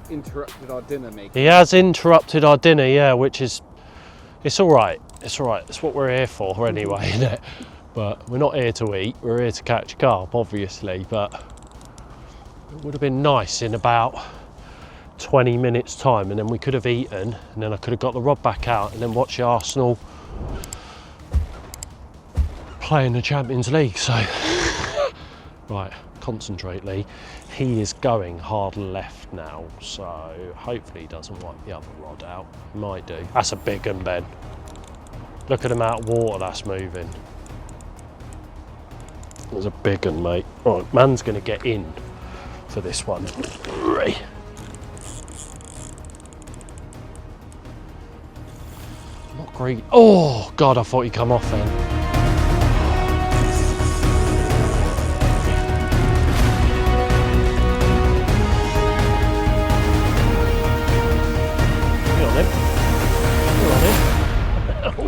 Interrupted our dinner making. He has interrupted our dinner, yeah, which is, it's all right. It's all right. It's what we're here for anyway, isn't it? But we're not here to eat. We're here to catch carp, obviously. But it would have been nice in about 20 minutes time, and then we could have eaten, and then I could have got the rod back out and then watch Arsenal play in the Champions League. So right, concentrate, Lee. He is going hard left now, so hopefully he doesn't wipe the other rod out. Might do. That's a big one, Ben. Look at the amount of water that's moving. There's a big one, mate. Right, man's gonna get in for this one. Right. Not great. Oh God, I thought he'd come off then.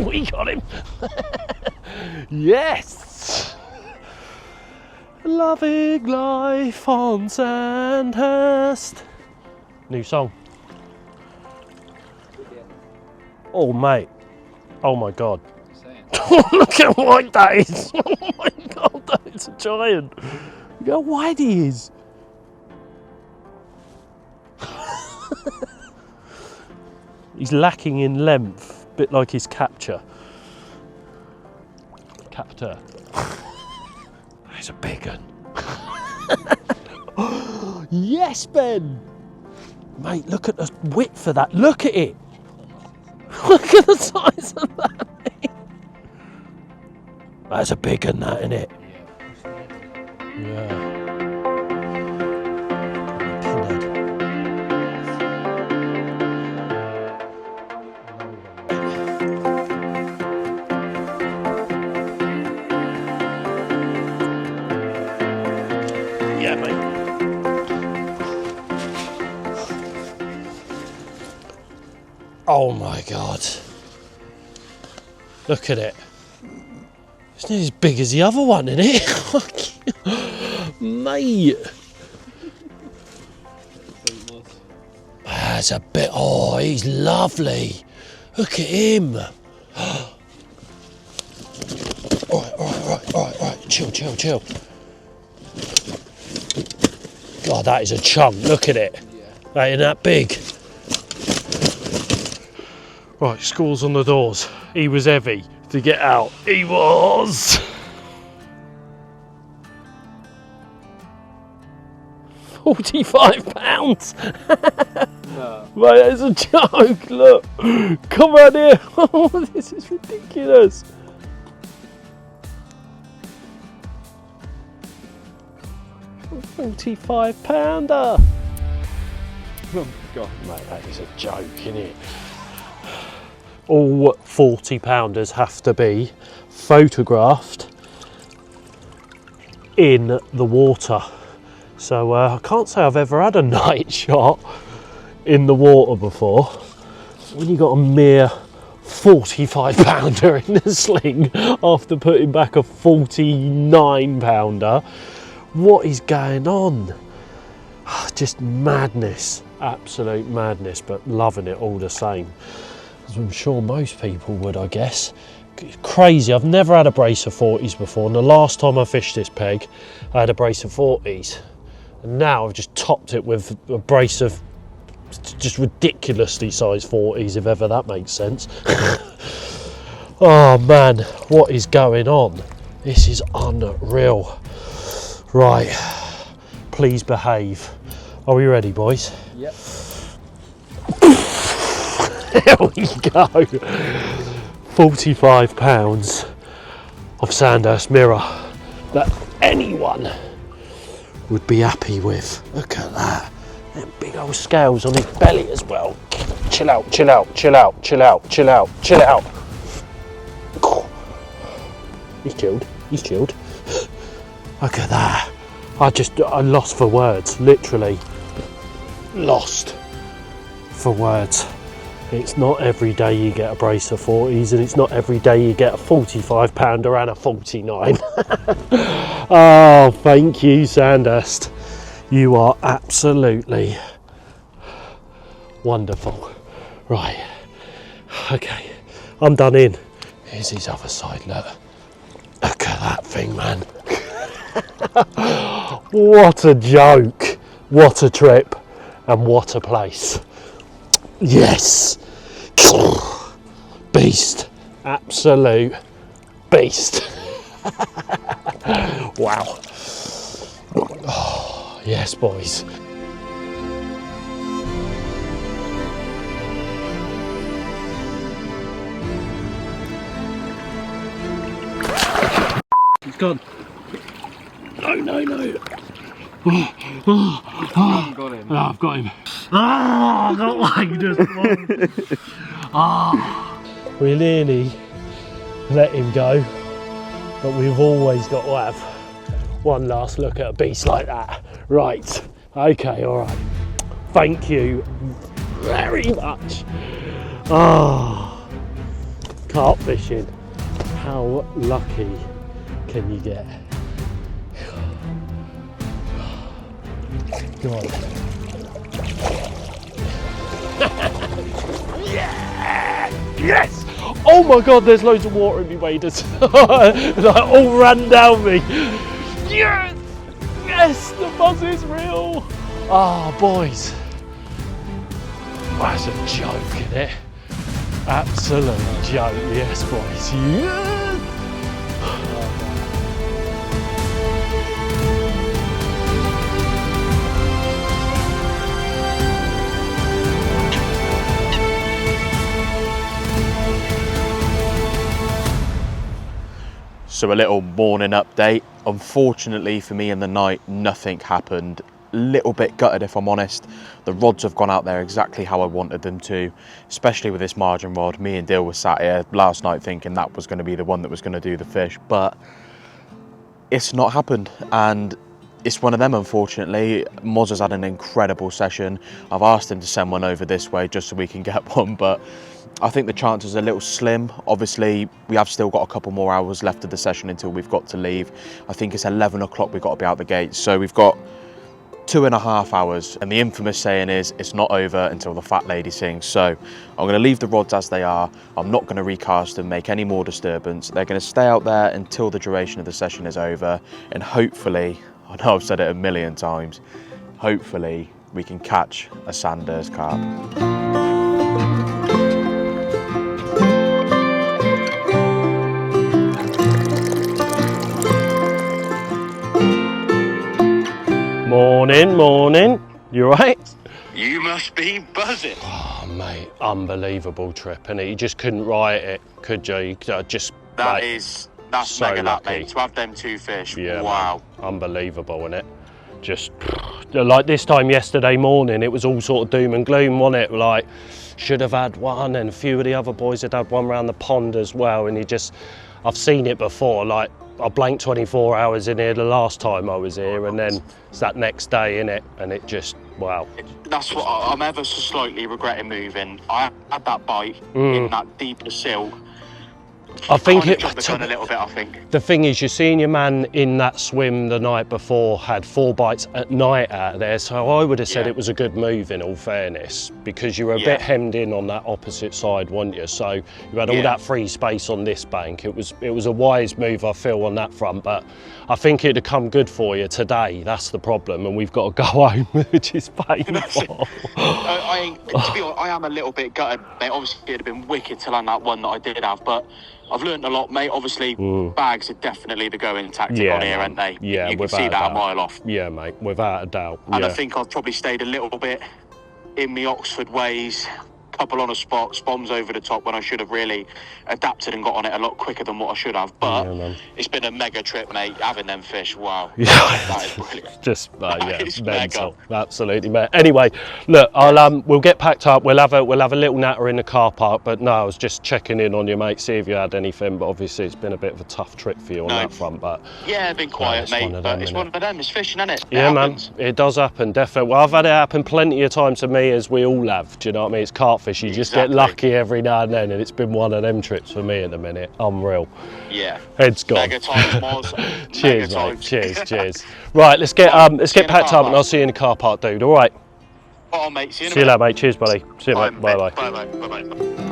We got him. Yes. Loving life on Sandhurst. New song. Oh mate. Oh my God. Look how wide that is. Oh my God, that is a giant. Look how wide he is. He's lacking in length, a bit like his capture. Captor. He's a big one. Yes, Ben. Mate, look at the width of that. Look at it. Look at the size of that. That's a big one, that, isn't it? Yeah. Yeah, mate. Oh my God. Look at it. It's not as big as the other one, isn't it? Mate. That's a bit. Oh, he's lovely. Look at him. Right. Chill. God, that is a chunk. Look at it. That ain't that big. Right, schools on the doors. He was heavy to get out. He was. 45 pounds. No. Mate, it's a joke. Look. Come around here. Oh, this is ridiculous. £25. Oh God. Mate, that is a joke, isn't it? All 40 pounders have to be photographed in the water. So I can't say I've ever had a night shot in the water before. When you got a mere 45 pounder in the sling after putting back a 49 pounder, what is going on? Just madness, absolute madness, but loving it all the same. As I'm sure most people would, I guess. It's crazy, I've never had a brace of 40s before, and the last time I fished this peg, I had a brace of 40s. And now I've just topped it with a brace of just ridiculously sized 40s, if ever that makes sense. Oh man, what is going on? This is unreal. Right, please behave. Are we ready, boys? Yep. There we go. 45 pounds of Sandhurst mirror that anyone would be happy with. Look at that. Them big old scales on his belly as well. Chill out, chill out, chill out, chill out, chill out, chill it out. He's chilled, he's chilled. Look at that. I lost for words, literally lost for words. It's not every day you get a brace of 40s, and it's not every day you get a 45 pounder and a 49. Oh, thank you, Sandhurst. You are absolutely wonderful. Right, okay, I'm done in. Here's his other side, look. Look at that thing, man. What a joke, what a trip, and what a place. Yes, beast, absolute beast. Wow. Oh, yes, boys. He's gone. No, no, no. I've got him. Oh, I've got him. Ah, not like just one. We nearly let him go, but we've always got to have one last look at a beast like that. Right, okay, all right. Thank you very much. Ah, carp fishing. How lucky can you get? God. Yeah! Yes! Oh my God, there's loads of water in me waders. Like all ran down me. Yes! Yes, the buzz is real. Ah, boys. That's a joke, isn't it? Absolute joke, yes, boys. Yes! So a little morning update. Unfortunately for me in the night, nothing happened. Little bit gutted if I'm honest. The rods have gone out there exactly how I wanted them to, especially with this margin rod. Me and Dill were sat here last night thinking that was going to be the one that was going to do the fish, but it's not happened, and it's one of them, unfortunately. Mozza's had an incredible session. I've asked him to send one over this way just so we can get one, but I think the chances are a little slim. Obviously, we have still got a couple more hours left of the session until we've got to leave. I think it's 11 o'clock we've got to be out the gate. So we've got 2.5 hours. And the infamous saying is, it's not over until the fat lady sings. So I'm going to leave the rods as they are. I'm not going to recast them, make any more disturbance. They're going to stay out there until the duration of the session is over. And hopefully, I know I've said it a million times, hopefully we can catch a Sandhurst carp. Morning, morning. You right? You must be buzzing. Oh, mate, unbelievable trip, and you just couldn't write it, could you? You just That's so mega, that, lucky. mate. To have them two fish, Yeah, wow. man, unbelievable, isn't it? Just like this time yesterday morning, it was all sort of doom and gloom, wasn't it? Like, should have had one, and a few of the other boys had had one around the pond as well, and I've seen it before, like, I blanked 24 hours in here the last time I was here, and then it's that next day, innit? And it just, wow. That's what I'm ever so slightly regretting moving. I had that bite in that deeper silt. I think it jumped the gun a little bit, I think. The thing is, you're seeing your man in that swim the night before had 4 bites at night out there, so I would have said it was a good move, in all fairness, because you were a bit hemmed in on that opposite side, weren't you? So you had all that free space on this bank. It was a wise move, I feel, on that front, but I think it'd have come good for you today. That's the problem, and we've got to go home, which is painful. To be honest, I am a little bit gutted, mate. Obviously, it'd have been wicked to land that one that I did have, but I've learned a lot, mate. Obviously, bags are definitely the going tactic on here, aren't they? Yeah, you can see that a mile off. Yeah, mate, without a doubt. And I think I've probably stayed a little bit in the Oxford ways, couple on a spot, spoms over the top when I should have really adapted and got on it a lot quicker than what I should have. But it's been a mega trip, mate. Having them fish, wow. Yeah, That is brilliant. just It's mental. mega. Absolutely, mate. Anyway, look, we'll get packed up. We'll have a little natter in the car park. But no, I was just checking in on you, mate, see if you had anything. But obviously, it's been a bit of a tough trip for you on that front. But yeah, been quiet, mate. But it's one of them. It's fishing, isn't it? Yeah, man, it does happen, definitely. Well, I've had it happen plenty of times to me, as we all have. Do you know what I mean? It's carp fish. You just get lucky every now and then, and it's been one of them trips for me at the minute. Unreal. Yeah. Head's gone. Mega times, Moz. Cheers, Mega mate. times. Cheers. Right, let's get packed up, and I'll see you in the car park, dude. All right. Oh, mate. See you later, mate. Cheers, buddy. See you, mate. Bye, bye. Bye.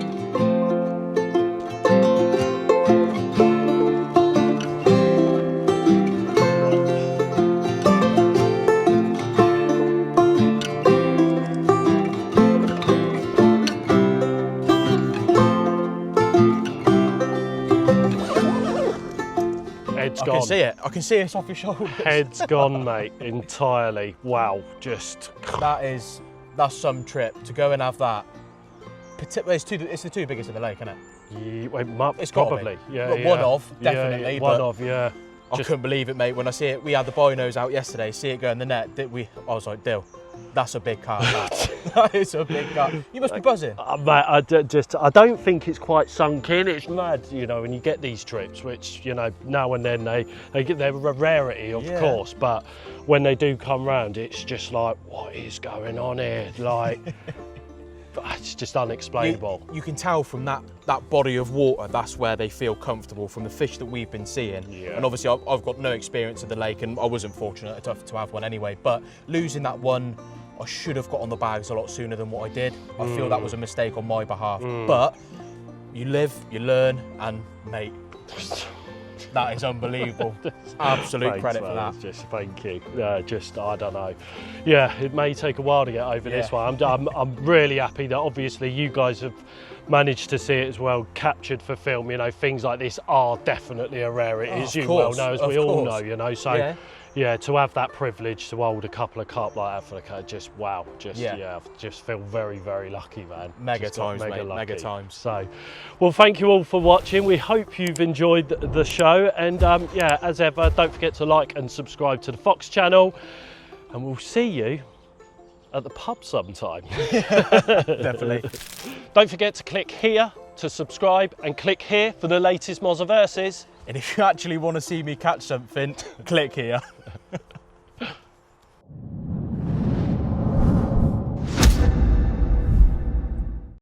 Head's I gone. can see it. I can see it off your shoulders. Head's gone, mate. Entirely. Wow. Just. That's some trip to go and have that. It's the two biggest in the lake, isn't it? Yeah, It's gotta probably. be. Yeah, Well, yeah. one of, definitely, Yeah, one but- of, yeah. I couldn't believe it, mate. When I see it, we had the binos out yesterday. See it go in the net. I was like, Dill, that's a big carp. That is a big carp. You must be buzzing. Mate, I don't think it's quite sunk in. It's mad, you know, when you get these trips, which, you know, now and then they're a rarity, of course, but when they do come round, it's just like, what is going on here? Like, it's just unexplainable. You can tell from that body of water, that's where they feel comfortable from the fish that we've been seeing. Yeah. And obviously I've got no experience of the lake, and I wasn't fortunate enough to have one anyway, but losing that one, I should have got on the bags a lot sooner than what I did. I feel that was a mistake on my behalf. But you live, you learn, and mate, that is unbelievable. Absolute Thanks, credit man. for that. Just thank you. I don't know. Yeah, it may take a while to get over this one. I'm really happy that obviously you guys have managed to see it as well, captured for film. You know, things like this are definitely a rarity, as you well know, as we all know. You know, so. Yeah, to have that privilege to hold a couple of carp like Africa, just wow, I just feel very, very lucky, man. Mega times, mate, mega times. So, well, thank you all for watching. We hope you've enjoyed the show, and yeah, as ever, don't forget to like and subscribe to the Fox channel, and we'll see you at the pub sometime. Definitely. Don't forget to click here to subscribe, and click here for the latest Mozza verses. And if you actually want to see me catch something, click here.